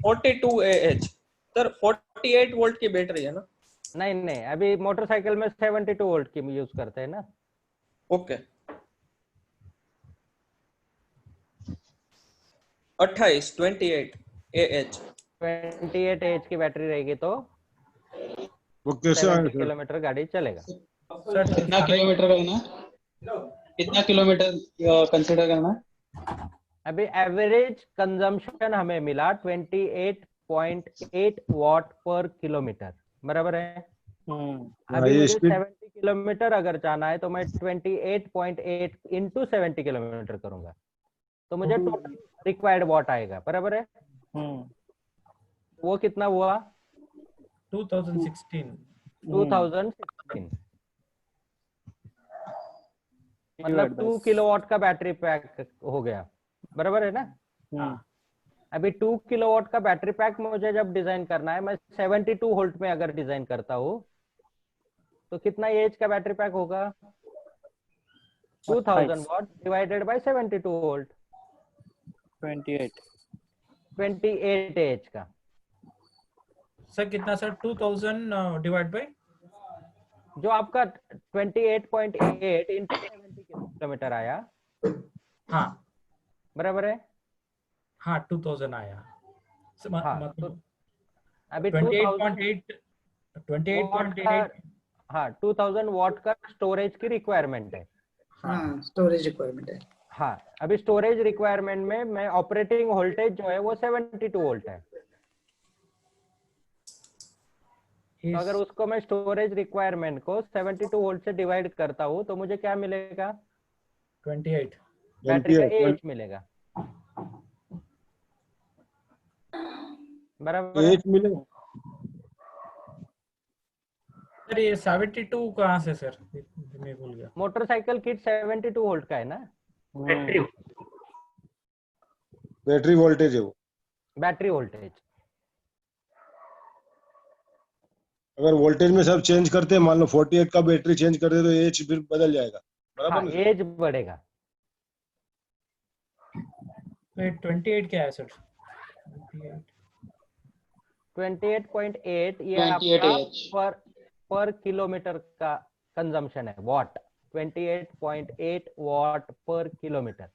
42 AH। सर 48 वोल्ट की बैटरी है ना? नहीं, अभी मोटरसाइकिल में 72 वोल्ट की यूज करते हैं ना। Okay 28 AH। 28 AH की बैटरी रहेगी तो वो कैसे 70 किलोमीटर गाड़ी चलेगा। कितना किलोमीटर करना, कितना किलोमीटर कंसिडर करना? अभी एवरेज कंजम्पशन हमें मिला 28.8 वॉट पर किलोमीटर, बराबर है। अभी मुझे 70 किलोमीटर अगर जाना है तो मैं 28.8 into 70 किलोमीटर करूंगा तो मुझे टोटल रिक्वायर्ड वॉट आएगा, बराबर है। वो कितना हुआ? 2016। मतलब 2 किलोवाट का बैटरी पैक हो गया, बराबर है ना। अभी 2 किलोवाट का बैटरी पैक मुझे जब डिजाइन करना है, मैं 72 वोल्ट में अगर डिजाइन करता हूँ तो कितना एच का बैटरी पैक होगा? 2000 what divided by 72 volt, 28 H का। सर कितना सर? 2000 डिवाइड बाय जो आपका 28.8 into 70 किलोमीटर आया, हाँ बराबर है। हाँ 2000 आया। हाँ, तो अभी 28.8 हाँ 2000 वॉट का स्टोरेज की रिक्वायरमेंट है। हाँ स्टोरेज रिक्वायरमेंट है। हाँ, अभी स्टोरेज रिक्वायरमेंट में मैं ऑपरेटिंग वोल्टेज जो है वो 72 वोल्ट है। तो अगर उसको मैं स्टोरेज रिक्वायरमेंट को 72 वोल्ट से डिवाइड करता हूँ तो मुझे क्या मिलेगा? 28 बैटरी का एच मिलेगा, बराबर है। मिलेगा। सर ये 72 कहाँ से सर? मैं भूल गया। मोटरसाइकिल किट 72 वोल्ट का है ना। बैटरी वोल्टेज है वो। बैटरी वोल्टेज अगर वोल्टेज में सब चेंज करते हैं, मान लो 48 का बैटरी चेंज कर दे तो एच फिर बदल जाएगा, बराबर। हाँ, एज बढ़ेगा। 28 क्या है सर? 28.8 ये आपका पर किलोमीटर का कंजम्पशन है, वॉट। 28.8 वॉट पर किलोमीटर।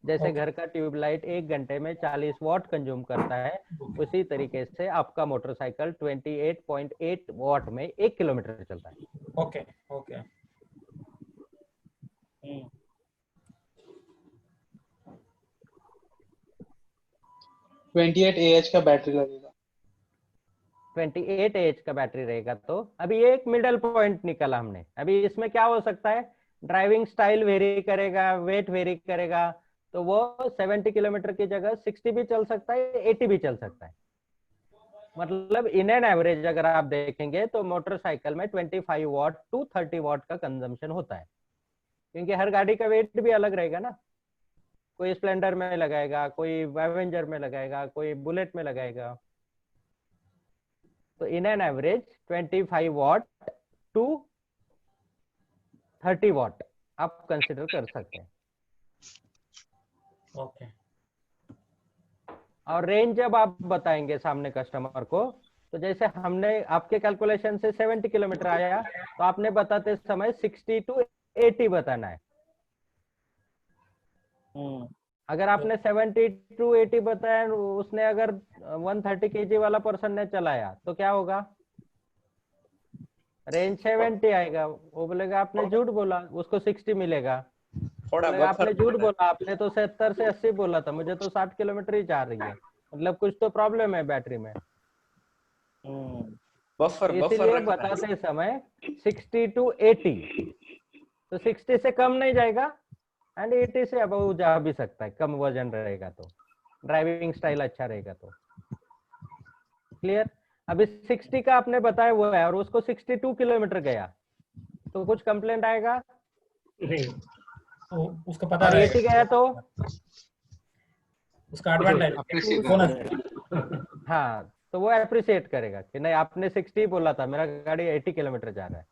जैसे घर का ट्यूबलाइट 1 घंटे में 40 वॉट कंज्यूम करता है, उसी तरीके से आपका मोटरसाइकिल 28.8 वॉट में 1 किलोमीटर चलता है। Okay okay. 28 AH का बैटरी लगेगा। 28 एच का बैटरी रहेगा। तो अभी ये एक मिडल पॉइंट निकाला हमने। अभी इसमें क्या हो सकता है? ड्राइविंग स्टाइल वेरी करेगा, वेट वेरी करेगा, तो वो 70 किलोमीटर की जगह 60 भी चल सकता है, 80 भी चल सकता है। मतलब इन एन एवरेज अगर आप देखेंगे तो मोटरसाइकिल में 25 वॉट टू 30 वॉट का कंजम्पशन होता है, क्योंकि हर गाड़ी का वेट भी अलग रहेगा ना। कोई स्प्लेंडर में लगाएगा, कोई एवेंजर में लगाएगा, कोई बुलेट में लगाएगा। तो in an average 25 watt to 30 watt आप कंसिडर कर सकते हैं। ओके। और रेंज जब आप बताएंगे सामने कस्टमर को, तो जैसे हमने आपके कैलकुलेशन से 70 किलोमीटर आया, तो आपने बताते समय 60 to 80 बताना है। अगर आपने 70 to 80 बताया, उसने अगर 130 kg वाला पर्सन ने चलाया, तो क्या होगा? रेंज 70 आएगा। वो बोलेगा आपने झूठ बोला, उसको 60 मिलेगा। बोलेगा आपने झूठ बोला, आपने तो 70 से 80 बोला था, मुझे तो 60 किलोमीटर ही जा रही है। मतलब कुछ तो प्रॉब्लम है बैटरी में। इसीलिए बताते समय 60 to 80, तो 60 से कम नहीं जाएगा एंड 80 से अबव जा भी सकता है, कम वजन रहेगा तो, ड्राइविंग स्टाइल अच्छा रहेगा तो। क्लियर? अभी 60 का आपने बताया वो है और उसको 62 किलोमीटर गया, तो कुछ कंप्लेंट आएगा? नहीं, तो उसको पता और 80 रहेगा, गया तो उसका एडवांटेज। हाँ, तो वो अप्रिशिएट करेगा कि नहीं आपने 60 बोला था, मेरा गाड़ी 80 किलोमीटर जा रहा है।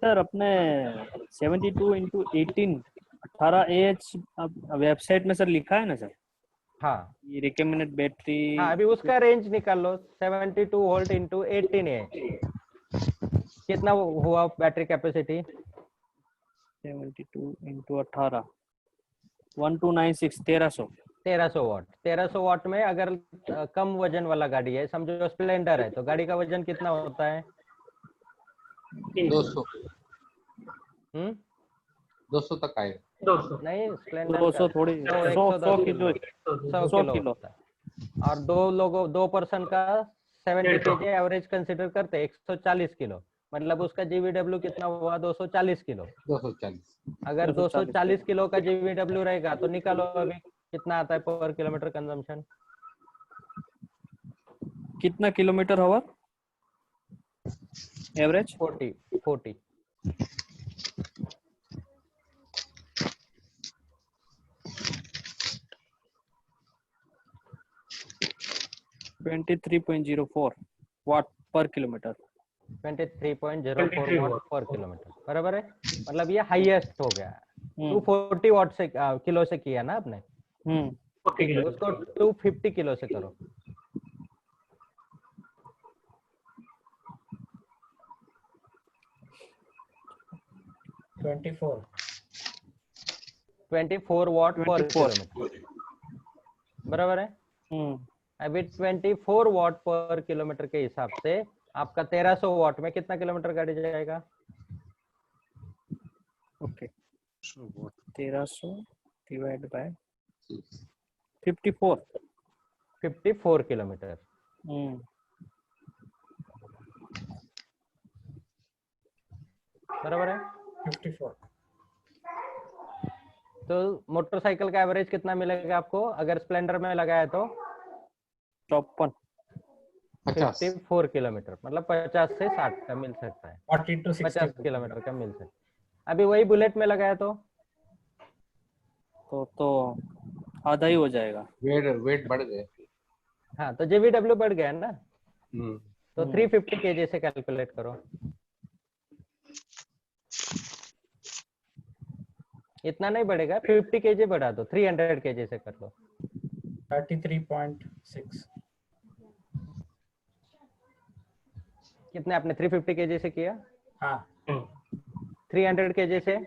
सर अपने 72 into 18 18 AH वेबसाइट में सर लिखा है ना सर? हाँ, ये रिकमेंडेड बैटरी। हाँ, अभी उसका रेंज निकाल लो, 72 वोल्ट इंटू 18 है, कितना हुआ battery capacity? 72 into 18 1296 1300 what. 1300 what में अगर कम वजन वाला गाड़ी है, समझो स्प्लेंडर है, तो गाड़ी का वजन कितना होता है? 200 200 तक आएगा। 200 नहीं, स्प्लेंडर 200 थोड़ी 100 किलो 100 किलो होता है। और दो पर्सन का 70 kg एवरेज कंसिडर करते 140 किलो, मतलब उसका जीवीडब्ल्यू कितना हुआ? 240 किलो। 240। अगर 240 किलो का जीवीडब्ल्यू रहेगा तो निकालो अभी कितना आता है पर किलोमीटर कंजम्पशन। कितना किलोमीटर हवा एवरेज? 40 23.04 वाट पर किलोमीटर। 23.04 वाट पर किलोमीटर, बराबर है। मतलब ये हाईएस्ट हो गया। 240 वाट से किलो से किया ना आपने, उसको 250 किलो से करो। ट्वेंटी फोर वाट पर किलोमीटर, बराबर है। अभी 24 वाट पर किलोमीटर के हिसाब से आपका 1300 वाट में कितना किलोमीटर गाड़ी जाएगा? Okay, 1300 divide by 54 kilometre. बराबर है 54। तो मोटरसाइकिल का एवरेज कितना मिलेगा आपको अगर स्प्लेंडर में लगाया तो? 54 किलोमीटर, मतलब 50 से 60 का मिल सकता है, 40 to 60 50 किलोमीटर का मिल सकता है। अभी वही बुलेट में लगाया तो आधा ही हो जाएगा। वेट बढ़ गए। हाँ, तो जीवीडब्ल्यू बढ़ गया ना, तो 350 केजी से कैलकुलेट करो। इतना नहीं बढ़ेगा, 50 केजी बढ़ा दो, 300 केजी से कर लो। 33.6। कितने आपने 350 केजी से किया? हाँ। 300 केजी से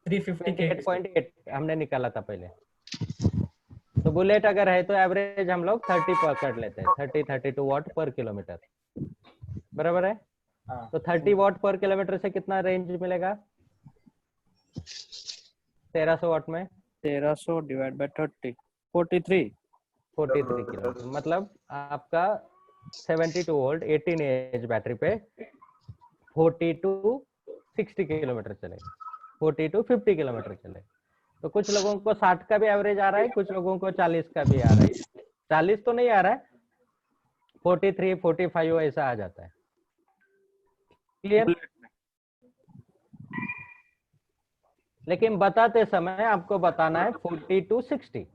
350 केजी 28.8 हमने निकाला था पहले। तो बुलेट अगर है तो एवरेज हम लोग 30 पकड़ लेते हैं, 32 वाट पर किलोमीटर, बराबर है। हाँ। तो 30 वाट पर किलोमीटर से कितना रेंज मिलेगा 1300 वाट में? 1300 डिवाइड बाय 30 43 किलोमीटर, मतलब आपका 72 वोल्ट 18 एच बैटरी पे 40 to 60 किलोमीटर चलेगा, 40 to 50 किलोमीटर चलेगा। तो कुछ लोगों को 60 का भी एवरेज आ रहा है, कुछ लोगों को 40 का भी आ रहा है। 40 तो नहीं आ रहा है, 43 45 ऐसा आ जाता है। क्लियर? लेकिन बताते समय आपको बताना है 40 to 60।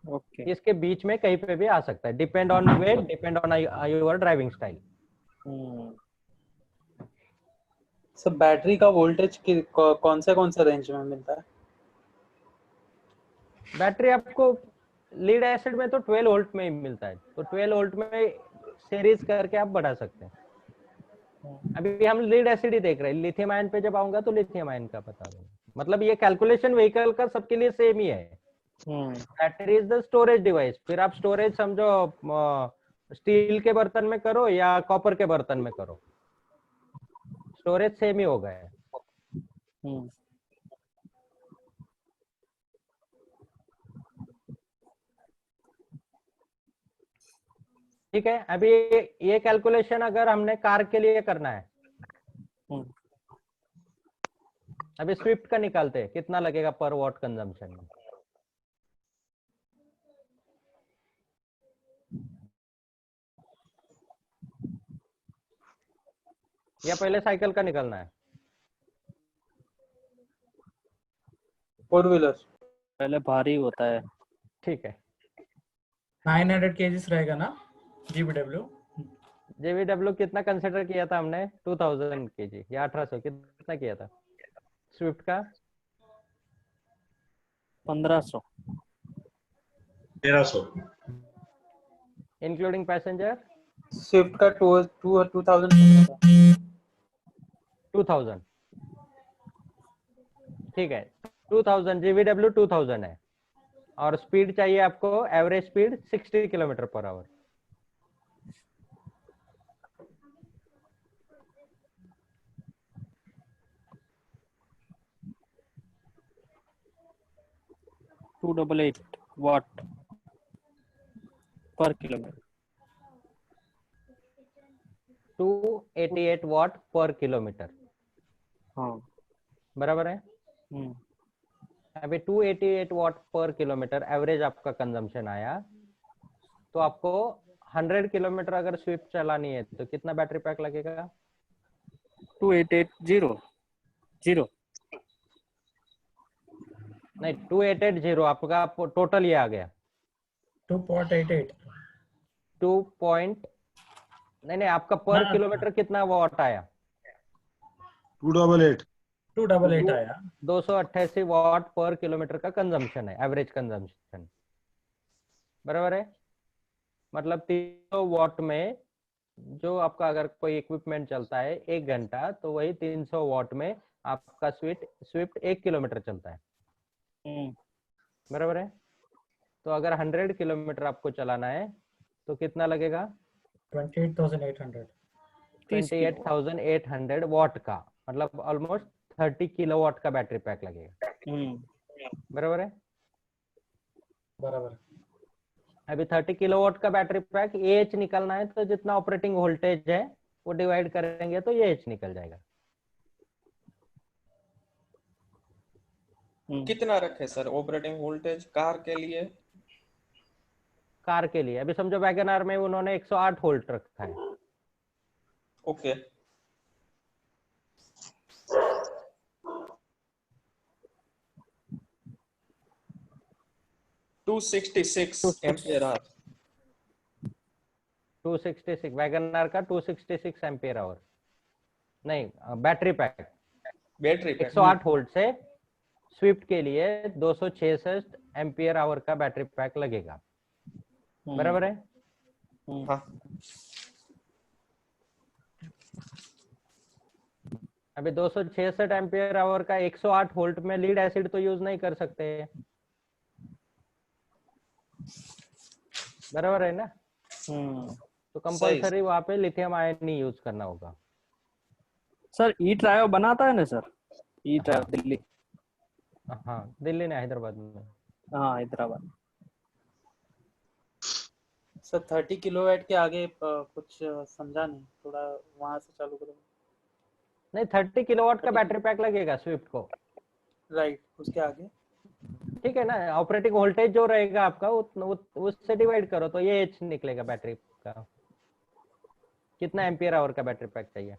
ओके, इसके बीच में कहीं पे भी आ सकता है, depend on weight, depend on your driving style. Sir battery का वोल्टेज कौन से रेंज में मिलता है? बैटरी आपको लीड एसिड में तो 12 वोल्ट में ही मिलता है, तो 12 वोल्ट में सीरीज करके आप बढ़ा सकते हैं। अभी हम लीड एसिड ही देख रहे हैं, लिथियम आयन पे जब आऊंगा तो लिथियम आयन का बता दूंगा। मतलब ये कैलकुलेशन व्हीकल का सबके लिए सेम ही है। Battery is the storage device. फिर आप स्टोरेज समझो स्टील के बर्तन में करो या कॉपर के बर्तन में करो, स्टोरेज सेम ही हो गया है। ठीक है, अभी ये कैलकुलेशन अगर हमने कार के लिए करना है, अभी स्विफ्ट का निकालते हैं कितना लगेगा पर वॉट कंजम्पशन में। या पहले साइकिल का निकालना है? फोर व्हीलर पहले भारी होता है। ठीक है, 900 kgs रहेगा ना जेवीडब्ल्यू कितना कंसिडर किया था हमने? 2000 kg या 1800 कितना किया था? स्विफ्ट का 1500 1300 इंक्लूडिंग पैसेंजर। स्विफ्ट का 2000 ठीक है, 2000 जेवीडब्ल्यू 2000 है और स्पीड चाहिए आपको, average speed 60 kilometre per hour. $288 watt per kilometer। 288 watt पर किलोमीटर। हाँ बराबर है। अभी 288 वाट पर किलोमीटर एवरेज आपका कंजम्पशन आया, तो आपको 100 किलोमीटर अगर स्विफ्ट चलानी है तो कितना बैटरी पैक लगेगा? 2880 नहीं 2880 आपका टोटल ये आ गया 2.88 नहीं आपका पर किलोमीटर कितना वाट आया? 288 आया। 288 वाट पर किलोमीटर का कंजम्पशन है, एवरेज कंजम्पशन। बराबर है, मतलब 300 वाट में जो आपका अगर कोई इक्विपमेंट चलता है 1 घंटा, तो वही 300 वाट में आपका स्विफ्ट 1 किलोमीटर चलता है। बराबर है, तो अगर 100 किलोमीटर आपको चलाना है तो कितना लगेगा? 28,800 वाट का, मतलब ऑलमोस्ट 30 किलोवाट का बैटरी पैक लगेगा। बराबर है, बराबर। अभी 30 किलोवाट का बैटरी पैक एच निकलना है, तो जितना ऑपरेटिंग वोल्टेज है वो डिवाइड करेंगे तो ये एच निकल जाएगा। कितना रखे सर ऑपरेटिंग वोल्टेज कार के लिए? कार के लिए अभी समझो वैगन आर में उन्होंने 108 वोल्ट रखा है। Okay, ampere hour 266 Wagon R का 266 एम्पियर आवर नहीं, बैटरी पैक 108 वोल्ट से स्विफ्ट के लिए 266 एम्पियर आवर का बैटरी पैक लगेगा। बराबर है। हाँ। अभी 266 एम्पियर आवर का 108 वोल्ट में लीड एसिड तो यूज नहीं कर सकते। बराबर है ना, तो कंपलसरी वहां पे लिथियम आयन ही यूज करना होगा। सर ई ट्रायो बनाता है ना सर? ई ट्रायो दिल्ली। हाँ दिल्ली ने हैदराबाद में। हाँ हैदराबाद। सर 30 किलोवाट के आगे कुछ समझा नहीं, थोड़ा वहां से चालू करो। नहीं 30 किलोवाट का बैटरी पैक लगेगा स्विफ्ट को। राइट, उसके आगे ठीक है ना, ऑपरेटिंग वोल्टेज जो रहेगा आपका उससे डिवाइड करो तो ये एच निकलेगा बैटरी का। कितना एम्पियर आवर का बैटरी पैक चाहिए?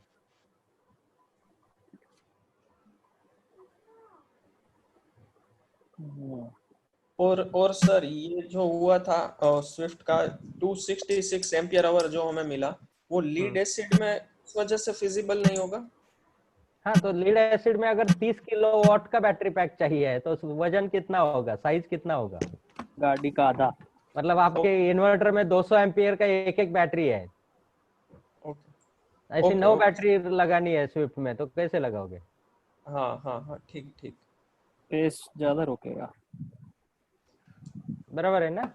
और सर ये जो हुआ था स्विफ्ट का 266 एम्पियर आवर जो हमें मिला, वो लीड एसिड में इस वजह से फिजिबल नहीं होगा? हाँ, तो लीड एसिड में अगर 30 किलोवाट का बैटरी पैक चाहिए तो वजन कितना होगा, साइज कितना होगा? गाड़ी का आधा। मतलब आपके इन्वर्टर में 200 एम्पियर का एक एक बैटरी है, ऐसी 9 बैटरी लगानी है स्विफ्ट में, तो कैसे लगाओगे? हाँ हाँ हाँ, ठीक ठीक। पेस ज्यादा रोकेगा। बराबर है ना?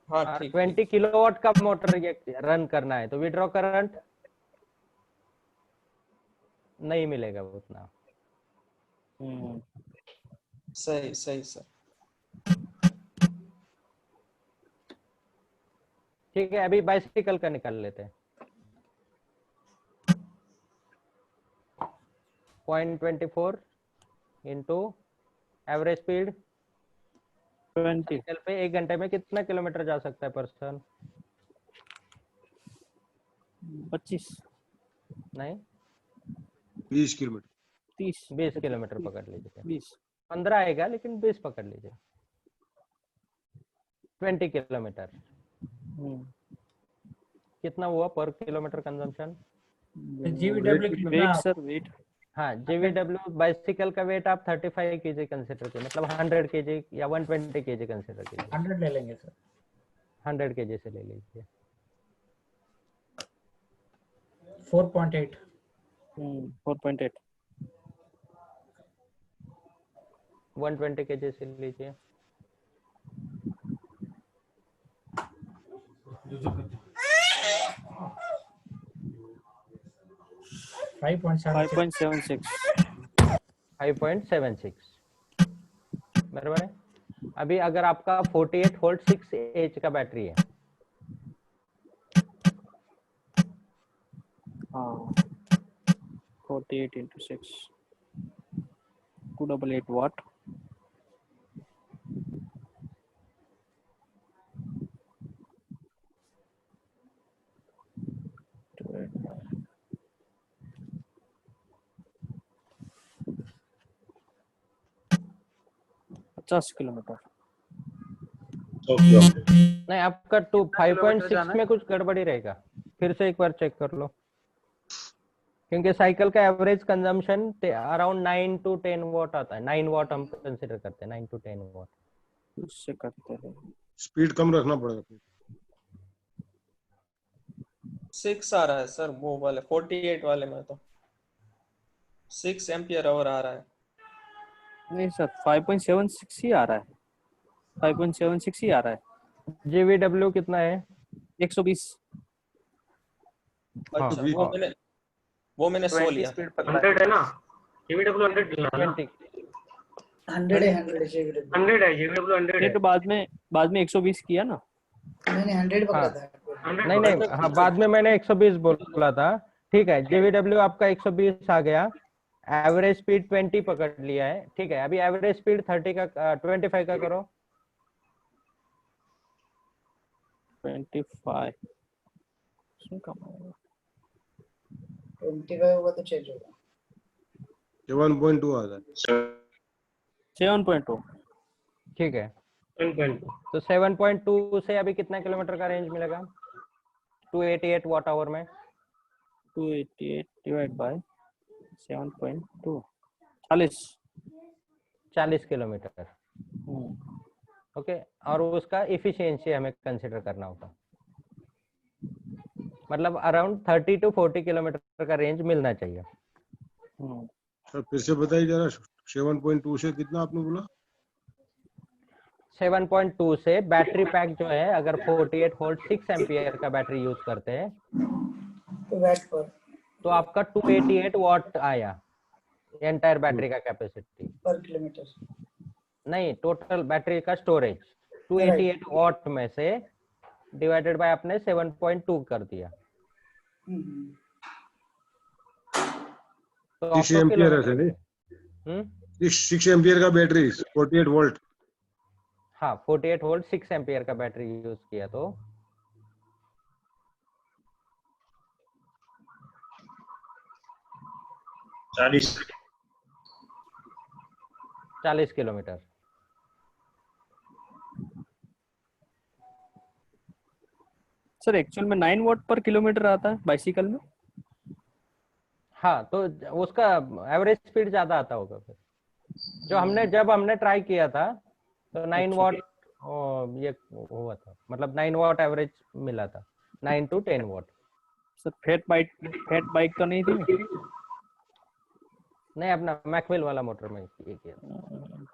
हाँ ठीक 20 किलोवाट का मोटर ये रन करना है तो विड्रॉ करंट नहीं मिलेगा उतना। सही सही सर। ठीक है, अभी बाइसिकल का निकाल लेते हैं। 0.24 इंटू एवरेज स्पीड 20 साइकिल पे 1 घंटे में कितना किलोमीटर जा सकता है पर्सन? 25 नहीं, 20 किलोमीटर, 20 किलोमीटर पकड़ लीजिए। 20 15 आएगा लेकिन 20 पकड़ लीजिए। 20 किलोमीटर कितना हुआ पर किलोमीटर कंजम्पशन? जीवीडब्ल्यू कितना? सर वेट, हाँ, जीवीडब्ल्यू बाइसिकल का वेट आप 35 केजी कंसिडर कीजिए, मतलब 100 केजी या 120 केजी कंसिडर कीजिए। 100 ले लेंगे सर। 100 केजी से ले लीजिए। 4.8 4.8 120 केजी से लीजिए। 5.76 बराबर है। अभी अगर आपका 48 वोल्ट 6 एच का बैटरी है, हाँ 48 into 6 288 watt। किलोमीटर नहीं आपका 5.6 जाना है? में कुछ गड़बड़ी रहेगा, फिर से एक बार चेक कर लो, क्योंकि साइकिल का average consumption around 9 to 10 what आता है। 9 वॉट हम कंसीडर करते हैं, 9 to 10 वॉट उससे करते हैं। स्पीड कम रखना पड़ेगा। 6 आ रहा है सर, वो वाले 48 वाले में तो 6 एम्पियर आवर आ रहा है। नहीं सर 5.76 ही आ रहा है, 5.76 ही आ रहा है। जीवीडब्ल्यू कितना है? 120। अच्छा, वो मैंने 100 लिया। 100 है ना, जीवीडब्ल्यू 100 है ना, 100 है जीवीडब्ल्यू 100 है, जीवीडब्ल्यू 100 नहीं है। तो बाद में 120 किया ना। नहीं 100 पकड़ा था। नहीं, हाँ बाद में मैंने 120 बोला था। ठीक है, जेवीडब्ल्यू आपका 120 आ गया, एवरेज स्पीड 20 पकड़ लिया है। ठीक है, अभी एवरेज स्पीड 30 का 25 का करो। 25 इसमें कम आएगा। 25 होगा तो चेंज होगा। 7.2 आता है। 7.2 ठीक है, 7.2 तो 7.2 से अभी कितना किलोमीटर का रेंज मिलेगा? 288 वॉट आवर में 288 डिवाइड बाय 7.2 40 किलोमीटर। ओके, और उसका इफिशियंसी हमें कंसिडर करना होगा, मतलब अराउंड 30 to 40 किलोमीटर का रेंज मिलना चाहिए। सर फिर से बताइए जरा, 7.2 से कितना आपने बोला? 7.2 से बैटरी पैक जो है, अगर 48 वोल्ट 6 एम्पियर का बैटरी यूज करते हैं तो आपका 288 वॉट आया एंटायर बैटरी का कैपेसिटी पर किलोमीटर। नहीं, टोटल बैटरी का स्टोरेज 288 वॉट में से डिवाइडेड बाय आपने 7.2 कर दिया, तो 6 एम्पियर है सर, 6 एम्पियर का बैटरी 48 वोल्ट। हाँ 48 वोल्ट 6 एम्पियर का बैटरी यूज किया तो 40 किलोमीटर। सर एक्चुअल में 9 वॉट पर किलोमीटर आता है बाइसिकल में। हाँ, तो उसका एवरेज स्पीड ज्यादा आता होगा फिर। जब हमने ट्राई किया था तो 9 वॉट ये हुआ था, मतलब 9 वॉट एवरेज मिला था, 9 to 10 what. Sir fat bike तो नहीं थी? नहीं, अपना मैकविल वाला मोटर में ये किया था।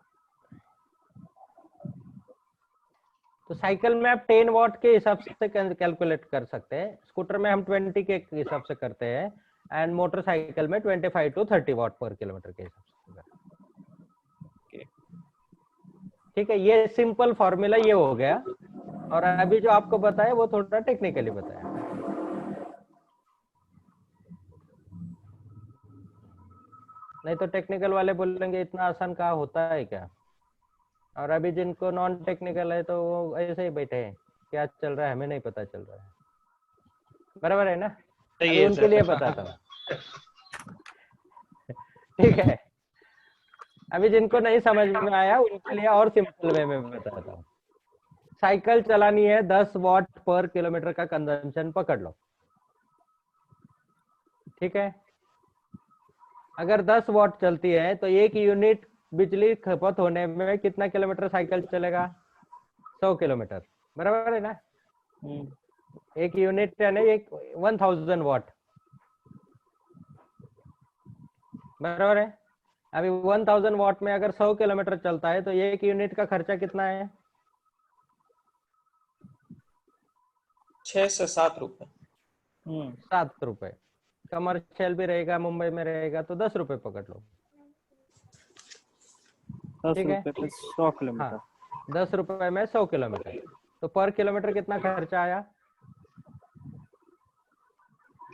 तो साइकिल में आप 10 वॉट के हिसाब से कैलकुलेट कर सकते हैं, स्कूटर में हम 20 के हिसाब से करते हैं, एंड मोटरसाइकिल में 25 to 30 वॉट पर किलोमीटर के हिसाब से करते हैं। ठीक है, ये सिंपल फॉर्मूला ये हो गया। और अभी जो आपको बताया वो थोड़ा टेक्निकली बताया। नहीं तो टेक्निकल वाले बोलेंगे इतना आसान कहाँ होता है क्या। और अभी जिनको नॉन टेक्निकल है तो वो ऐसे ही बैठे हैं, क्या चल रहा है हमें नहीं पता चल रहा है। बराबर है ना? अभी उनके लिए बताता हूँ। ठीक है, अभी जिनको नहीं समझ में आया उनके लिए और सिंपल वे में बताता हूँ। साइकिल चलानी है, 10 वॉट पर किलोमीटर का कंजम्पशन पकड़ लो। ठीक है, अगर 10 वॉट चलती है तो 1 यूनिट बिजली खपत होने में कितना किलोमीटर साइकिल चलेगा? 100 किलोमीटर। बराबर है ना? 1 यूनिट यानी 1000 वॉट। बराबर है? अभी 1000 वॉट में अगर 100 किलोमीटर चलता है तो 1 यूनिट का खर्चा कितना है? 6 से 7 रुपए। 7 रुपए। कमर्शियल भी रहेगा, मुंबई में रहेगा तो 10 रुपए पकड़ लो। 10 ठीक है, रुपए 100 किलोमीटर। हाँ, 10 रुपए में 100 किलोमीटर, तो पर किलोमीटर कितना खर्चा आया?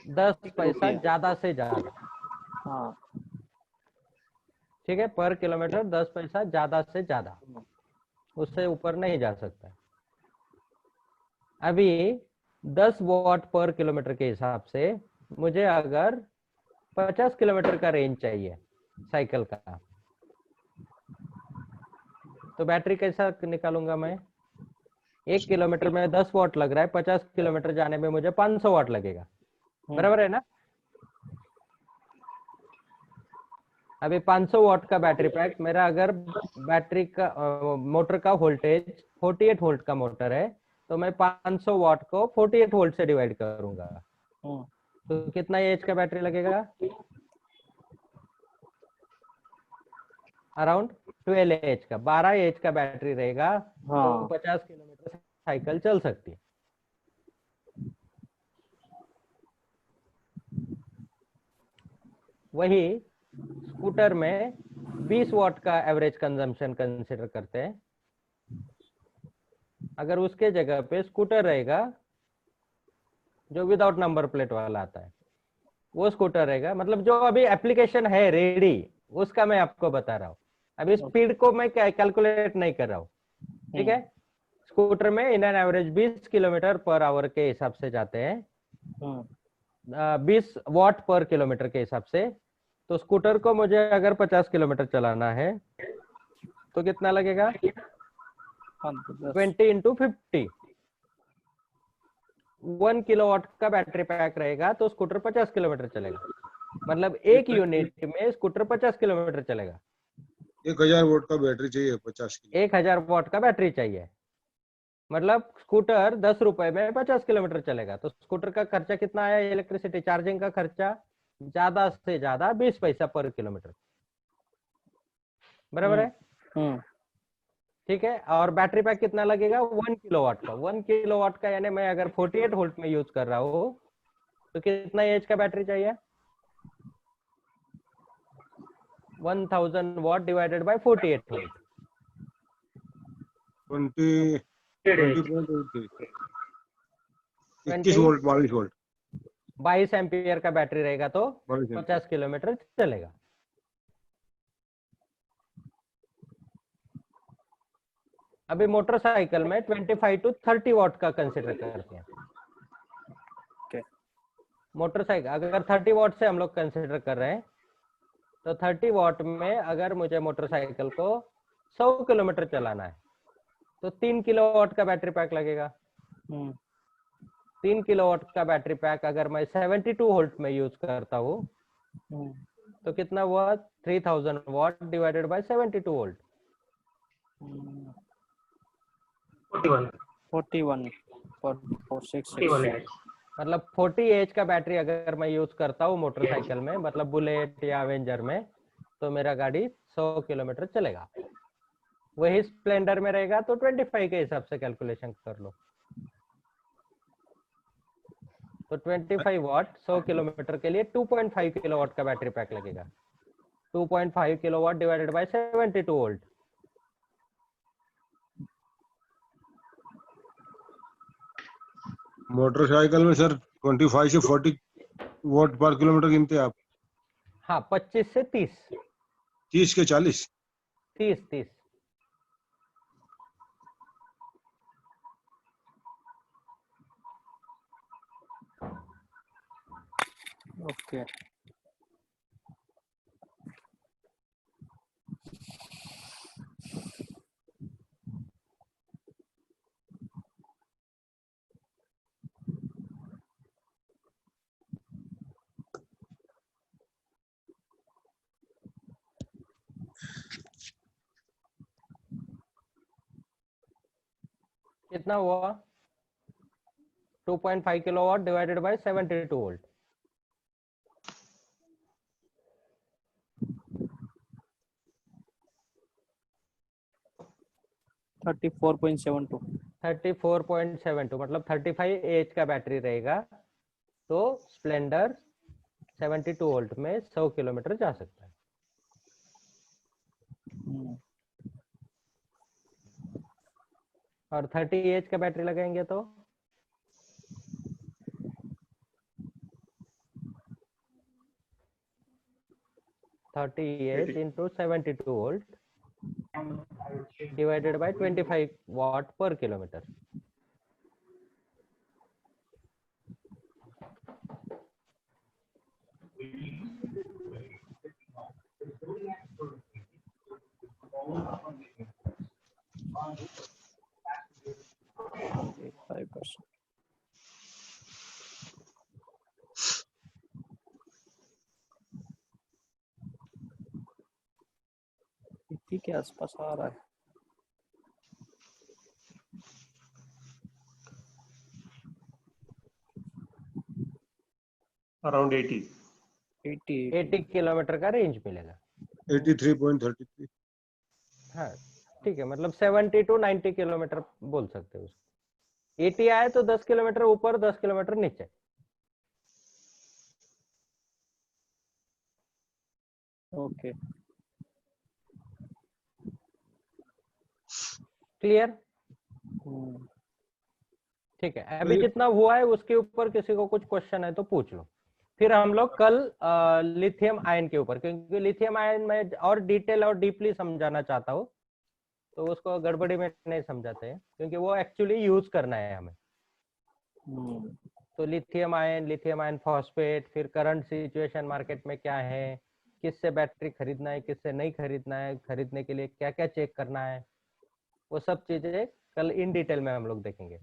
10 पैसा ज्यादा से ज्यादा। हाँ, ठीक है, पर किलोमीटर 10 पैसा ज्यादा से ज्यादा, उससे ऊपर नहीं जा सकता। अभी 10 वॉट पर किलोमीटर के हिसाब से मुझे अगर 50 किलोमीटर का रेंज चाहिए साइकिल का, तो बैटरी कैसा निकालूंगा मैं? 1 किलोमीटर में 10 वॉट लग रहा है, 50 किलोमीटर जाने में मुझे 500 वॉट लगेगा। बराबर है ना? अभी 500 वॉट का बैटरी पैक मेरा, अगर बैटरी का मोटर का वोल्टेज 48 वोल्ट का मोटर है तो मैं 500 वॉट को 48 वोल्ट से डिवाइड करूंगा, तो कितना एच का बैटरी लगेगा? अराउंड 12 एच का, 12 एच का बैटरी रहेगा। तो 50 किलोमीटर साइकिल चल सकती है। वही स्कूटर में 20 वॉट का एवरेज कंजम्पशन कंसिडर करते हैं। अगर उसके जगह पे स्कूटर रहेगा जो विदाउट नंबर प्लेट वाला आता है, वो स्कूटर रहेगा, मतलब जो अभी एप्लीकेशन है रेडी उसका मैं आपको बता रहा हूँ। अभी स्पीड को मैं कैलकुलेट नहीं कर रहा हूँ। ठीक है, स्कूटर में इन an average 20 kilometre per hour के हिसाब से जाते हैं, 20 वॉट पर किलोमीटर के हिसाब से। तो स्कूटर को मुझे अगर 50 किलोमीटर चलाना है तो कितना लगेगा? 20 into 50, 1 किलोवाट का बैटरी पैक रहेगा तो स्कूटर 50 किलोमीटर चलेगा, मतलब 1 यूनिट में स्कूटर 50 किलोमीटर चलेगा। 1000 वोल्ट का बैटरी चाहिए 50 की। 1000 वॉट का बैटरी चाहिए, मतलब स्कूटर 10 रुपए में 50 किलोमीटर चलेगा। तो स्कूटर का खर्चा कितना आया? इलेक्ट्रिसिटी चार्जिंग का खर्चा ज्यादा से ज्यादा 20 पैसा पर किलोमीटर। बराबर है? ठीक है, और बैटरी पैक कितना लगेगा? 1 किलोवाट का। 1 किलोवाट का यानी मैं अगर 48 वोल्ट में यूज कर रहा हूँ तो कितना एच का बैटरी चाहिए? 1000 what divided by 48 volt, 21 volt 22 volt 22 ampere का बैटरी रहेगा तो 50 किलोमीटर चलेगा। अभी मोटरसाइकिल में 25 to 30 वॉट का कंसिडर करते हैं। मोटरसाइकिल अगर 30 वॉट से हम लोग कंसिडर कर रहे हैं तो 30 वॉट में अगर मुझे मोटरसाइकिल को 100 किलोमीटर चलाना है तो 3 किलोवाट का बैटरी पैक लगेगा। 3 किलोवाट का बैटरी पैक अगर मैं 72 वोल्ट में यूज करता हूँ तो कितना हुआ 3000 वॉट डिवाइडेड बाय 72 वोल्ट 41 41 मतलब 40 एच का बैटरी अगर मैं यूज करता हूँ मोटरसाइकिल में, मतलब बुलेट या एवेंजर में, तो मेरा गाड़ी 100 किलोमीटर चलेगा। वही स्प्लेंडर में रहेगा तो 25 के हिसाब से कैलकुलेशन कर लो। तो 25 वॉट 100 किलोमीटर के लिए 2.5 किलोवाट का बैटरी पैक लगेगा। 2.5 kilowatt divided by 72 volt. Motorcycle में सर 25 से 40 वॉट पर किलोमीटर गिनते हैं आप? हाँ 25 से 30। 30 के 40? 30। ओके कितना हुआ 2.5 kilowatt divided by 72 volt. Thirty 34.72 मतलब 35 एच का बैटरी रहेगा, तो स्प्लेंडर 72 वोल्ट में 100 किलोमीटर जा सकता है। और 30 एच का बैटरी लगाएंगे तो into 72 volt divided by 25 watt per kilometer. के आसपास आ रहा है। अराउंड 80 किलोमीटर का रेंज मिलेगा। 83.33। हाँ ठीक है, मतलब 70 to 90 किलोमीटर बोल सकते हो उसको। 80 आए तो 10 किलोमीटर ऊपर 10 किलोमीटर नीचे। Okay clear? ठीक है, अभी जितना हुआ है उसके ऊपर किसी को कुछ क्वेश्चन है तो पूछ लो। फिर हम लोग कल लिथियम आयन के ऊपर, क्योंकि लिथियम आयन में और डिटेल और डीपली समझाना चाहता हूँ, तो उसको गड़बड़ी में नहीं समझाते हैं, क्योंकि वो एक्चुअली यूज करना है हमें। तो लिथियम आयन फॉस्फेट, फिर करंट सिचुएशन मार्केट में क्या है, किससे बैटरी खरीदना है, किससे नहीं खरीदना है, खरीदने के लिए क्या क्या चेक करना है, वो सब चीजें कल इन डिटेल में हम लोग देखेंगे।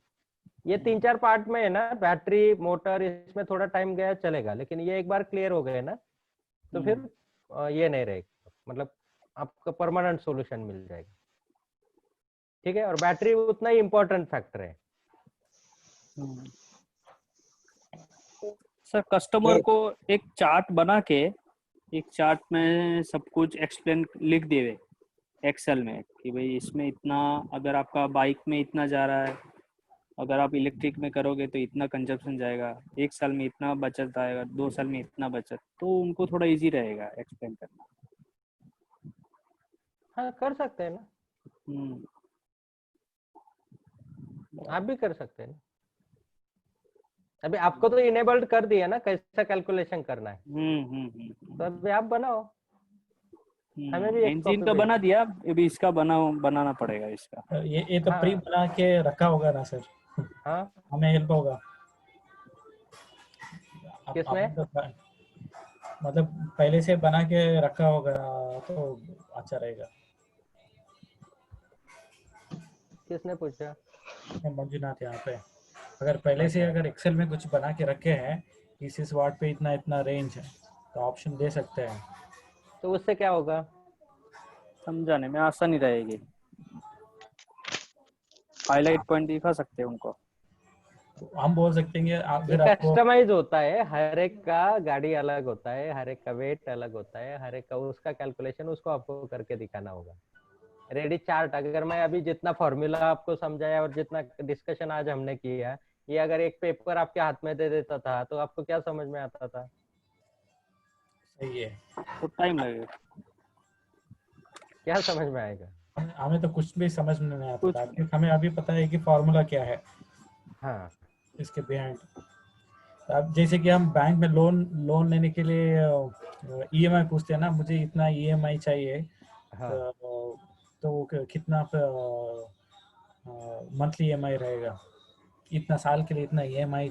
ये 3-4 पार्ट में है ना, बैटरी मोटर, इसमें थोड़ा टाइम गया चलेगा, लेकिन ये एक बार क्लियर हो गए ना तो फिर ये नहीं रहेगा, मतलब आपका परमानेंट सॉल्यूशन मिल जाएगा। ठीक है, और बैटरी उतना ही इम्पोर्टेंट फैक्टर है। सर कस्टमर को एक चार्ट बना के, एक चार्ट में सब कुछ एक्सप्लेन लिख देवे एक्सेल में कि भाई इसमें इतना, अगर आपका बाइक में इतना जा रहा है, अगर आप इलेक्ट्रिक में करोगे तो इतना कंजप्शन जाएगा, 1 साल में इतना बचत आएगा, 2 साल में इतना बचत, तो उनको थोड़ा इजी रहेगा एक्सप्लेन करना। हाँ कर सकते हैं ना, आप भी कर सकते हैं ना। अभी आपको तो इनेबल्ड कर दिया ना कैसा कैलकुलेशन करना है। तो अभी आप बनाओ, हमें भी इंजन का बना दिया, अभी इसका बनाना पड़ेगा इसका। ये तो प्री बना के रखा होगा ना सर? हाँ हमें हेल्प होगा। किसने? मतलब पहले से बना के रखा होगा तो अच्छा रहेगा। किसने पूछा? मंजुनाथ यहाँ पे। अगर पहले से अगर एक्सेल में कुछ बना के रखे हैं, इस वाट पे इतना इतना रेंज है, तो ऑप्शन दे सकते हैं। तो उससे क्या होगा? समझाने में आसानी रहेगी, हाईलाइट पॉइंट दिखा सकते हैं उनको। तो हम बोल सकते हैं कि ये अगर आपको कस्टमाइज होता है, हर एक का गाड़ी अलग होता है, हर एक का वेट अलग होता है, हर एक का उसका कैलकुलेशन उसको आपको करके दिखाना होगा। रेडी चार्ट, अगर मैं अभी जितना फॉर्मूला आपको समझाया और जितना डिस्कशन आज हमने किया, ये अगर एक पेपर आपके हाथ में दे देता था तो आपको क्या समझ में आता था? सही है, तो टाइम लगेगा। क्या समझ में आएगा? हमें तो कुछ भी समझ में नहीं आता कुछ था, क्योंकि हमें अभी पता है कि फॉर्मूला क्या है हाँ, इसके बिहाइंड। अब जैसे कि हम बैंक में लोन लेने के लिए ईएमआई पूछते हैं ना, मुझे इतना ईएमआई चाहिए, हाँ, तो कितना मंथली ईएमआई रहेगा, इतना साल के लिए इतना ईएमआई,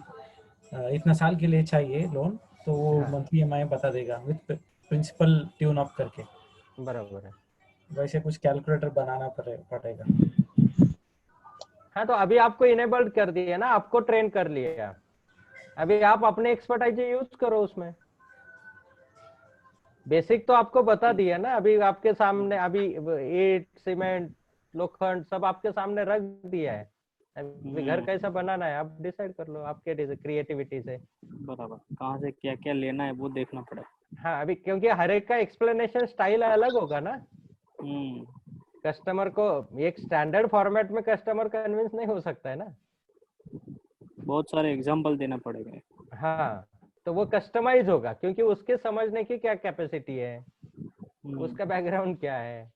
इतना साल के लिए चाहिए लोन, तो वो हाँ, मंथली ईएमआई बता देगा विद प्रिंसिपल ट्यून अप करके। बराबर है। वैसे कुछ कैलकुलेटर बनाना पड़ेगा। हाँ, तो अभी आपको इनेबल्ड कर दिया ना, आपको ट्रेन कर लिया, अभी आप अपने एक्सपर्टाइज यूज करो उसमें। बेसिक तो आपको बता दिया ना, अभी आपके सामने, अभी ईंट, सीमेंट, लोखंड सब आपके सामने रख दिया है, अभी घर कैसा बनाना है आप डिसाइड कर लो आपके क्रिएटिविटी से। बराबर, कहाँ से क्या क्या लेना है वो देखना पड़ेगा। हाँ, अभी क्योंकि हर एक का एक्सप्लेनेशन स्टाइल अलग होगा ना, कस्टमर को एक स्टैंडर्ड फॉर्मेट में कस्टमर कन्विंस नहीं हो सकता है ना, बहुत सारे एग्जांपल देना पड़ेगा। हाँ, तो वो कस्टमाइज होगा क्योंकि उसके समझने की क्या कैपेसिटी है, उसका बैकग्राउंड क्या है,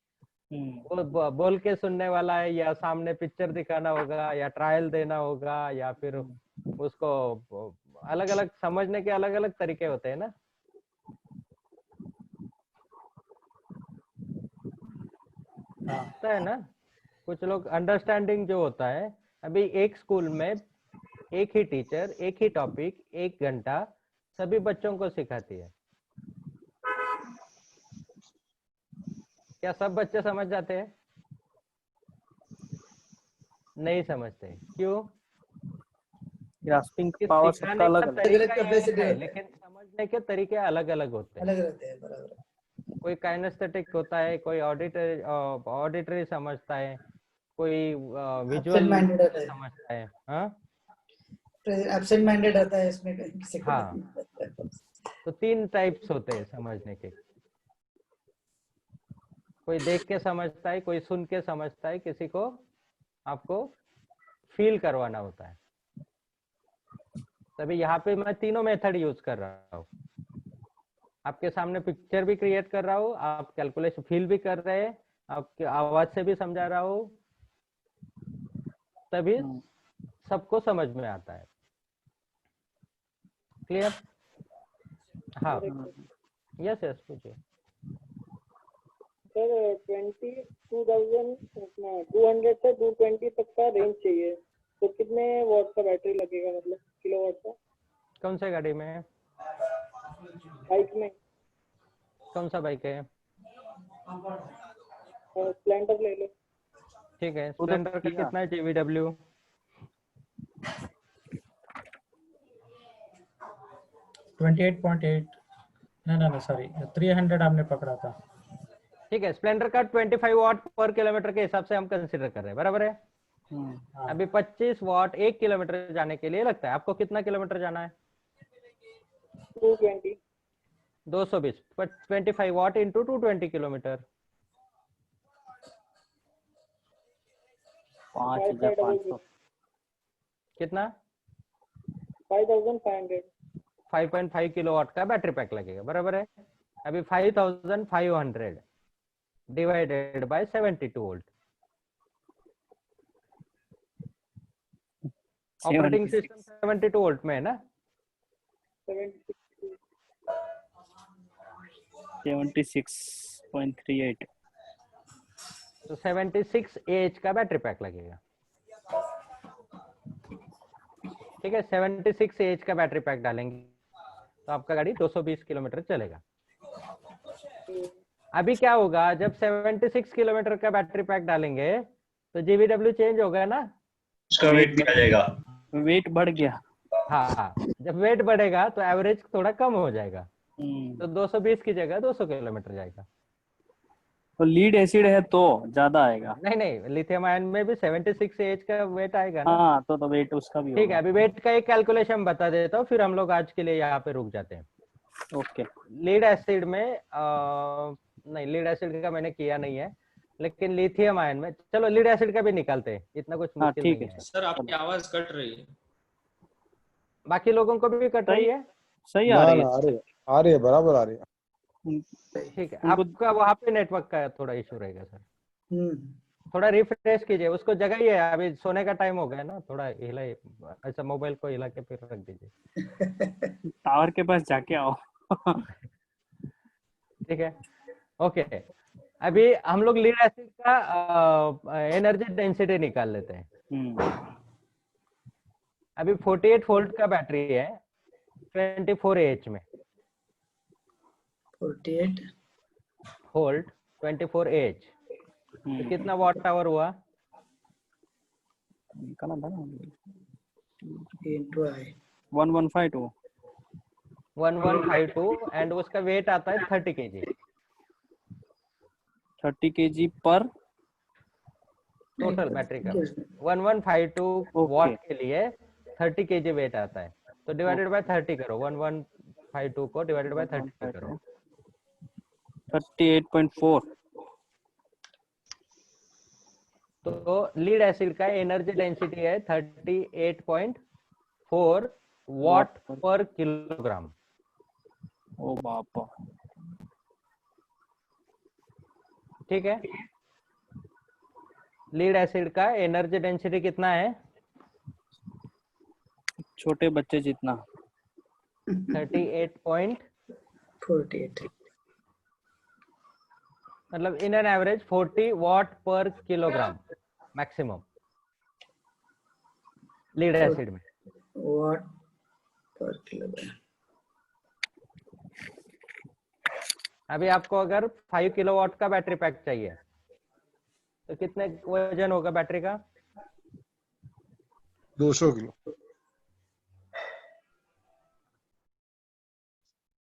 वो बोल के सुनने वाला है या सामने पिक्चर दिखाना होगा या ट्रायल देना होगा, या फिर उसको अलग अलग समझने के अलग अलग तरीके होते हैं ना। होता है ना, कुछ लोग अंडरस्टैंडिंग जो होता है, अभी एक स्कूल में एक ही टीचर एक ही टॉपिक 1 घंटा सभी बच्चों को सिखाती है, क्या सब बच्चे समझ जाते हैं? नहीं समझते, क्यों? ग्रास्पिंग पावर सबका अलग अलग तरीका एक है, लेकिन समझने के तरीके अलग अलग होते हैं। अलग रहते हैं, बराबर। कोई काइनेस्थेटिक होता है, कोई ऑडिटरी समझता है, कोई विजुअल समझता है। हाँ, एब्सेंट माइंडेड रहता है इसमें किसी को। हाँ, तो 3 टाइप्स होते हैं समझने के, कोई देख के समझता है, कोई सुन के समझता है, किसी को आपको फील करवाना होता है। तभी यहाँ पे मैं तीनों मेथड यूज कर रहा हूँ, आपके सामने पिक्चर भी क्रिएट कर रहा हूँ, आप कैलकुलेशन फील भी कर रहे हैं, आपके आवाज से भी समझा रहा हूँ, तभी सबको समझ में आता है। क्लियर? हाँ, यस यस, पूछिए। सर 200 से 220 तक का रेंज चाहिए, तो कितने वॉट का बैटरी लगेगा, मतलब किलोवाट का? कौन सा गाड़ी में? बाइक में। कौन सा बाइक है? स्प्लेंडर ले लो। ठीक है, स्प्लेंडर का कितना है GVW? 28.8, ना सॉरी 300 आपने पकड़ा था। ठीक है, स्प्लेंडर का 25 वॉट पर किलोमीटर के हिसाब से हम कंसीडर कर रहे हैं, बराबर है। अभी 25 वॉट 1 किलोमीटर जाने के लिए लगता है, आपको कितना किलोमीटर जाना है? 220। 220, 25 वॉट इंटू 220 किलोमीटर, 5500 कितना? 5500। 5.5 किलोवाट का बैटरी पैक लगेगा, बराबर है। अभी 5500 divided by 72 volt, operating system 72 volt में है ना? 76.38, तो 76 AH का बैटरी पैक लगेगा। ठीक है, 76 AH का बैटरी पैक डालेंगे तो आपका गाड़ी 220 किलोमीटर चलेगा। अभी क्या होगा, जब 76 किलोमीटर का बैटरी पैक डालेंगे तो GVW चेंज होगा ना, उसका वेट भी आ जाएगा, वेट बढ़ गया। हाँ, जब वेट बढ़ेगा तो एवरेज थोड़ा कम हो जाएगा, तो 220 की जगह 200 किलोमीटर जाएगा। तो लीड एसिड है तो ज्यादा आएगा। नहीं नहीं, लिथियम आयन में भी 76 एच का वेट आएगा ना। हाँ तो वेट उसका भी ठीक है, होगा। अभी वेट का एक कैलकुलेशन बता देता हूँ, फिर हम लोग आज के लिए यहाँ पे रुक जाते हैं। ओके। लीड एसिड में नहीं, लीड एसिड का मैंने किया नहीं है, लेकिन लिथियम आयन में चलो लीड एसिड का भी निकालते हैं, इतना कुछ हाँ मुश्किल ठीक नहीं है है। सर आपकी आवाज कट रही है। बाकी लोगों को भी कट रही है? सही आ रही है। आ रही है, बराबर आ रही है। ठीक है, उनको आपका वहाँ पे नेटवर्क का थोड़ा इशू रहेगा सर। थोड़ा रिफ्रेश कीजिए उसको, जगाइए, अभी सोने का टाइम हो गया ना, थोड़ा हिलाइए, ऐसा मोबाइल को हिला के फिर रख दीजिए। टावर के पास जाके आओ। ठीक है, ओके। अभी हम लोग लीड एसिड का एनर्जी डेंसिटी निकाल लेते हैं। अभी 48 वोल्ट का बैटरी है 24 एच में। 48 वोल्ट 24 एच, तो कितना वॉट आवर हुआ? निकाला था ना। into I 1152 1152 एंड उसका वेट आता है 30 केजी। 30 केजी पर टोटल बैटरी का 1152 वॉट के लिए 30 केजी वेट आता है, तो डिवाइडेड बाय 30 करो, 1152 को डिवाइडेड बाय 30 करो। 38.4। तो लीड एसिड का एनर्जी डेंसिटी है 38.4 वॉट पर किलोग्राम। ओ बापा। ठीक है, लीड एसिड का एनर्जी डेंसिटी कितना है? छोटे बच्चे जितना। 38.48, मतलब इन एन एवरेज 40 वॉट पर किलोग्राम मैक्सिमम लीड एसिड में। watt per kilogram। अभी आपको अगर 5 किलोवाट का बैटरी पैक चाहिए तो कितने वजन होगा बैटरी का? 200 किलो।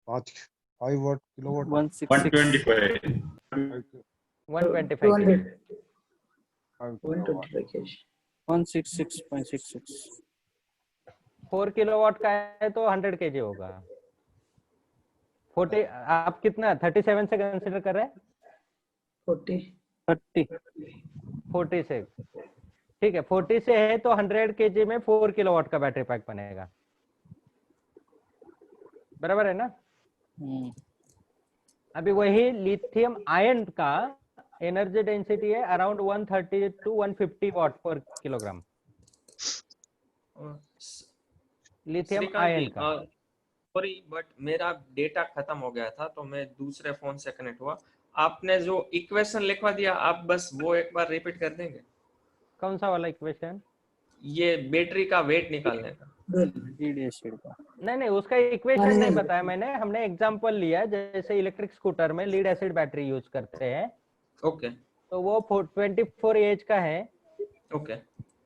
5 what kilowatt 125 166.66। 4 किलोवाट का है तो 100 केजी होगा। 40 आप कितना 37 से कंसीडर कर रहे हैं? 40 से, ठीक है, 40 से है तो 100 केजी में 4 किलोवाट का बैटरी पैक बनेगा, बराबर है ना? अभी वही लिथियम आयन का एनर्जी डेंसिटी है अराउंड 130 to 150 वॉट पर किलोग्राम लिथियम आयन का। सॉरी बट मेरा डेटा खत्म हो गया था तो मैं दूसरे फोन से कनेक्ट हुआ। आपने जो इक्वेशन लिखवा दिया आप बस वो एक बार रिपीट कर देंगे? कौन सा वाला इक्वेशन? ये बैटरी का वेट निकालने का। लीड एसिड का नहीं, उसका इक्वेशन नहीं बताया मैंने, हमने एग्जांपल लिया, जैसे इलेक्ट्रिक स्कूटर में लीड एसिड बैटरी यूज करते हैं। ओके। तो वो 24 एच का है। ओके।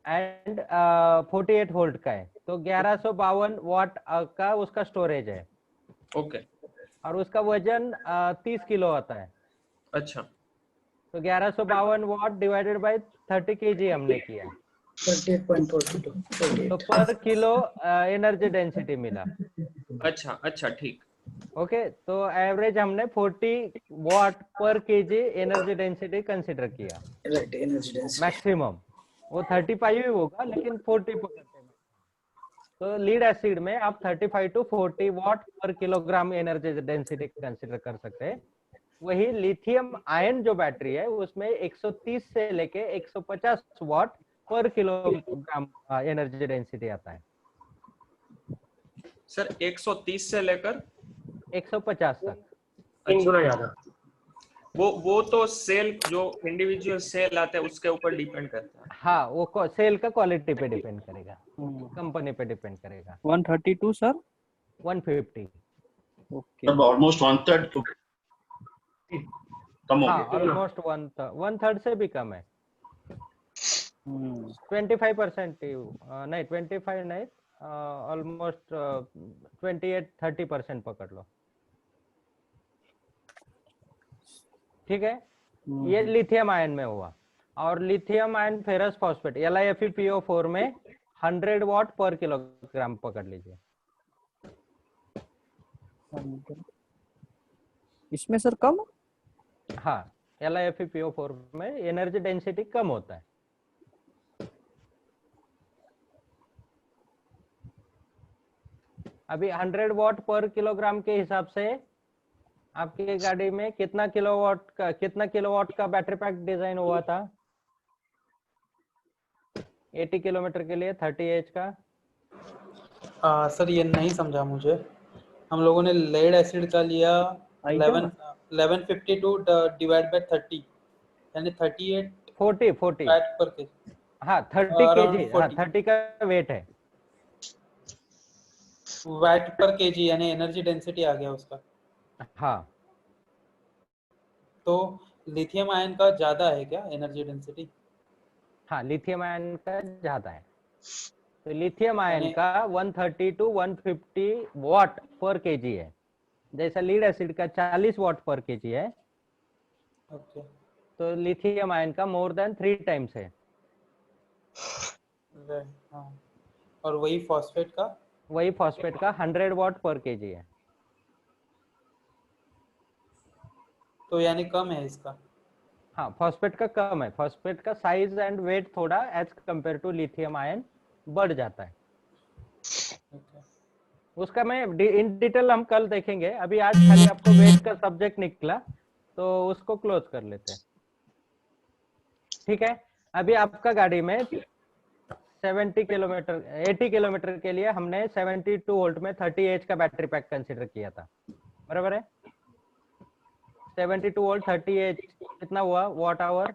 एंड 48 वोल्ट का है, तो 1152 वॉट का उसका स्टोरेज है। ओके। और उसका वजन 30 किलो आता है। अच्छा, तो 1152 वॉट डिवाइडेड बाय 30 केजी हमने किया, 38.42 तो पर किलो एनर्जी डेंसिटी मिला। अच्छा ठीक। ओके, तो एवरेज हमने 40 वॉट पर केजी एनर्जी डेंसिटी कंसिडर किया। राइट, एनर्जी डेंसिटी मैक्सिमम वो 35 ही होगा लेकिन 40 पकड़ते हैं। तो लीड एसिड में आप 35 to 40 वॉट पर किलोग्राम एनर्जी डेंसिटी कंसिडर कर सकते हैं। वही लिथियम आयन जो बैटरी है उसमें 130 से लेके 150 वॉट पर किलोग्राम एनर्जी डेंसिटी आता है। सर 130 से लेकर 150 तक, 3 गुना ज्यादा। वो तो सेल जो इंडिविजुअल सेल आते हैं उसके ऊपर डिपेंड करता है। हाँ, वो सेल का क्वालिटी पे डिपेंड करेगा, कंपनी पे डिपेंड करेगा। 132 सर 150। ओके, ऑलमोस्ट 1/3 कम हो हाँ, गया। ऑलमोस्ट 1/3 से भी कम है। 25% नहीं, 25 नहीं, ऑलमोस्ट 28-30% पकड़ लो। ठीक है, ये लिथियम आयन में हुआ। और lithium ion ferrous phosphate LiFePO4 में 100 वाट पर किलोग्राम पकड़ लीजिए। इसमें सर कम? हाँ, LiFePO4 में एनर्जी डेंसिटी कम होता है। अभी 100 वाट पर किलोग्राम के हिसाब से आपकी गाड़ी में कितना किलोवाट का बैटरी पैक डिजाइन हुआ था 80 किलोमीटर के लिए 30 एच का? सर ये नहीं समझा मुझे। हम लोगों ने लेड एसिड का लिया 1152 डिवाइड बाय 30 यानी 38 40 वैट पर के। हाँ 30 केजी, हाँ 30 का वेट है। वैट पर केजी यानी एनर्जी डेंसिटी आ गया उसका। हाँ, तो लिथियम आयन का ज्यादा है क्या एनर्जी डेंसिटी? हाँ लिथियम आयन का ज्यादा है। तो लिथियम आयन का 130 to 150 वाट पर केजी है, जैसा लीड एसिड का 40 वाट पर केजी है। ओके। तो लिथियम आयन का मोर देन 3 टाइम्स है। हाँ। और वही फॉस्फेट का 100 वाट पर केजी है। तो यानी कम है इसका। हाँ, फॉस्फेट का कम है। फॉस्फेट का साइज एंड वेट थोड़ा as compare to lithium ion बढ़ जाता है। उसका मैं इन डिटेल हम कल देखेंगे। अभी आज खाली आपको वेट का सब्जेक्ट निकला तो उसको क्लोज कर लेते हैं। ठीक है, अभी आपका गाड़ी में 80 किलोमीटर के लिए हमने 72 वोल्ट में 30 एच का बैटरी पैक कंसीडर किया था, बराबर है। 72 वोल्ट 30 एच कितना हुआ वाट आवर?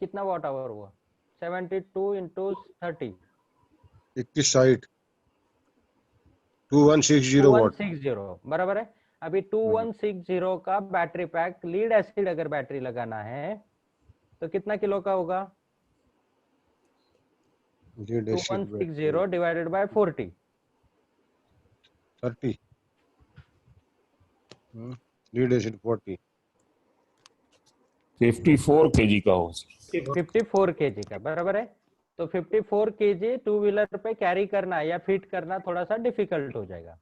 कितना वाट आवर हुआ? 72 इंटू 30 2160 2160 वाट 2160 बराबर है। अभी 2160 का बैटरी पैक लीड एसिड अगर बैटरी लगाना है तो कितना किलो का होगा? 2160 divided by 40 30 lead acid 40 54 KG का हो। 54 केजी का बराबर है। तो 54 केजी टू व्हीलर पे कैरी करना या फिट करना थोड़ा सा डिफिकल्ट हो जाएगा।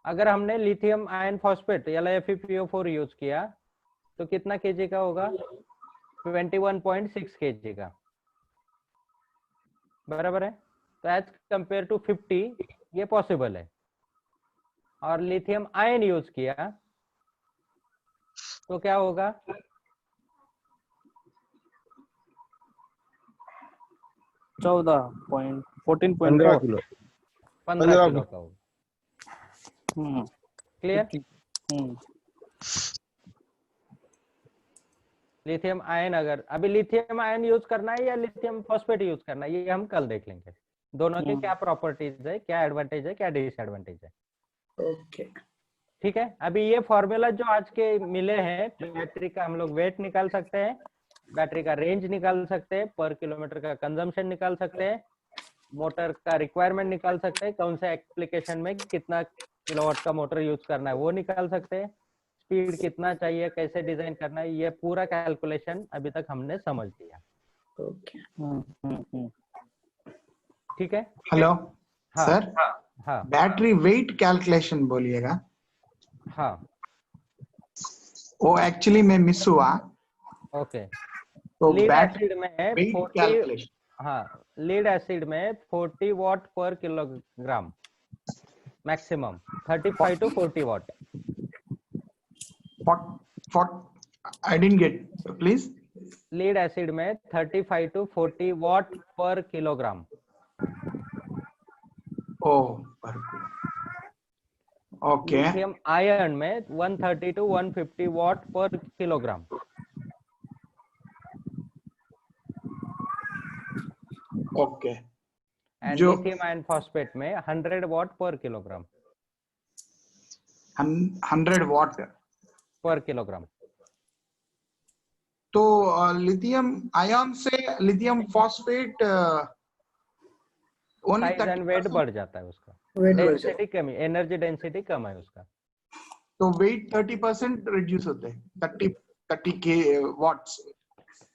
अगर हमने लिथियम आयन फॉस्फेट या LiFePO4 यूज किया तो कितना केजी का होगा? 21.6 केजी का बराबर है। तो एज कंपेयर टू 50 ये पॉसिबल है। और लिथियम आयन यूज किया तो क्या होगा? 14.4 किलो 15 किलो का होगा। क्लियर? लिथियम आयन अगर अभी लिथियम आयन यूज करना है या लिथियम फॉस्फेट यूज करना है ये हम कल देख लेंगे। दोनों के क्या प्रॉपर्टीज है, क्या एडवांटेज है, क्या डिसएडवांटेज है। ओके ठीक है, अभी ये फॉर्मूला जो आज के मिले हैं, बैटरी का हम लोग वेट निकाल सकते हैं, बैटरी का रेंज निकाल सकते हैं, पर किलोमीटर का कंजम्पशन निकाल सकते हैं, मोटर का रिक्वायरमेंट निकाल सकते हैं, कौन सा एप्लीकेशन में कितना किलोवाट का मोटर यूज करना है वो निकाल सकते हैं, स्पीड कितना चाहिए, कैसे डिजाइन करना है, ये पूरा कैलकुलेशन अभी तक हमने समझ लिया। ओके ठीक है। हेलो हाँ, सर। हाँ बैटरी वेट कैलकुलेशन बोलिएगा। हाँ वो एक्चुअली में मिस हुआ। ओके। तो लीड बैटरी एसिड में है वेट 40, कैलकुलेशन। हाँ लीड एसिड में 40 वाट पर kilogram maximum, 35 to 40 watt. I didn't get, please. Lead acid में 35 to 40 वाट पर किलोग्राम। ओके। लिथियम आयन में 130 to 150 वाट पर किलोग्राम। ओके। एंड जो लिथियम आयन फॉस्फेट में 100 वाट पर किलोग्राम। 100 वाट पर किलोग्राम। तो लिथियम आयन से lithium phosphate only size and weight बढ़ जाता है उसका, Weight बढ़ डेंसिटी कम, एनर्जी डेंसिटी कम है उसका। तो वेट 30% रिड्यूस होते हैं, 30 के वॉट्स।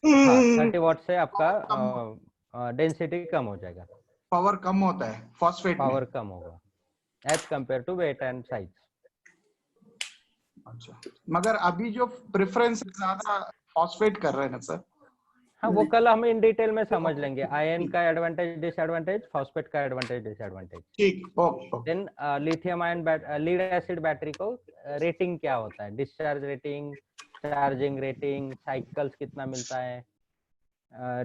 हाँ 30 वाट से आपका डेंसिटी कम हो जाएगा, पावर कम होता है फॉस्फेट में। पावर कम होगा as compare to weight and size. अच्छा, मगर अभी जो प्रेफरेंस ज्यादा फॉस्फेट कर रहे हैं ना सर? हाँ वो कल हम इन डिटेल में समझ लेंगे, आयन का एडवांटेज डिसएडवांटेज, फॉस्फेट का एडवांटेज डिसएडवांटेज। ठीक, okay. Then lithium ion lead acid battery को रेटिंग क्या होता है, discharge rating, charging rating, cycles कितना मिलता है,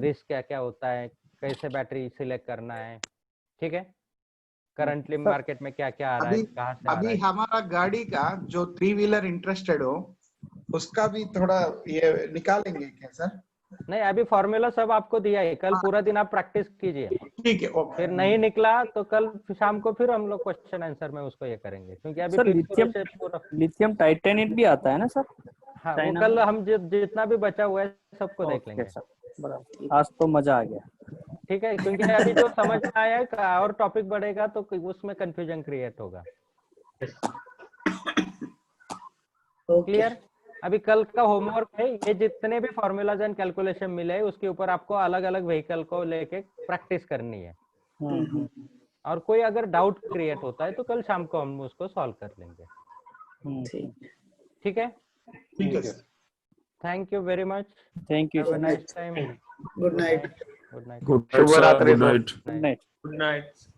रिस्क क्या क्या होता है, कैसे बैटरी सिलेक्ट करना है, ठीक है। करंटली मार्केट में क्या क्या आ रहा है, कहाँ से आ रहा अभी है। हमारा गाड़ी का जो 3 व्हीलर इंटरेस्टेड हो उसका भी थोड़ा ये निकालेंगे क्या सर? नहीं अभी फॉर्मूला सब आपको दिया है, कल पूरा दिन आप प्रैक्टिस कीजिए। ठीक है, ओके। फिर नहीं निकला तो कल शाम को फिर हम लोग क्वेश्चन आंसर में उसको ये करेंगे, क्योंकि अभी सर शुरू से पूरा लिथियम टाइटेनेट भी आता है ना सर? हाँ वो कल हम जितना भी बचा हुआ है सबको देख लेंगे। सर आज तो मजा आ गया। ठीक है, क्योंकि अभी जो समझ में आया है और टॉपिक बढ़ेगा तो उसमें कंफ्यूजन क्रिएट होगा। क्लियर? अभी कल का होमवर्क है, ये जितने भी फॉर्मूलाज एंड कैलकुलेशन मिले हैं उसके ऊपर आपको अलग अलग व्हीकल को लेके प्रैक्टिस करनी है। और कोई अगर डाउट क्रिएट होता है तो कल शाम को हम उसको सॉल्व कर लेंगे। ठीक है? ठीक है। Thank you very much. Thank you. Nice time. Good night. Good night. Good night, sir. Good night. Good night. Good night.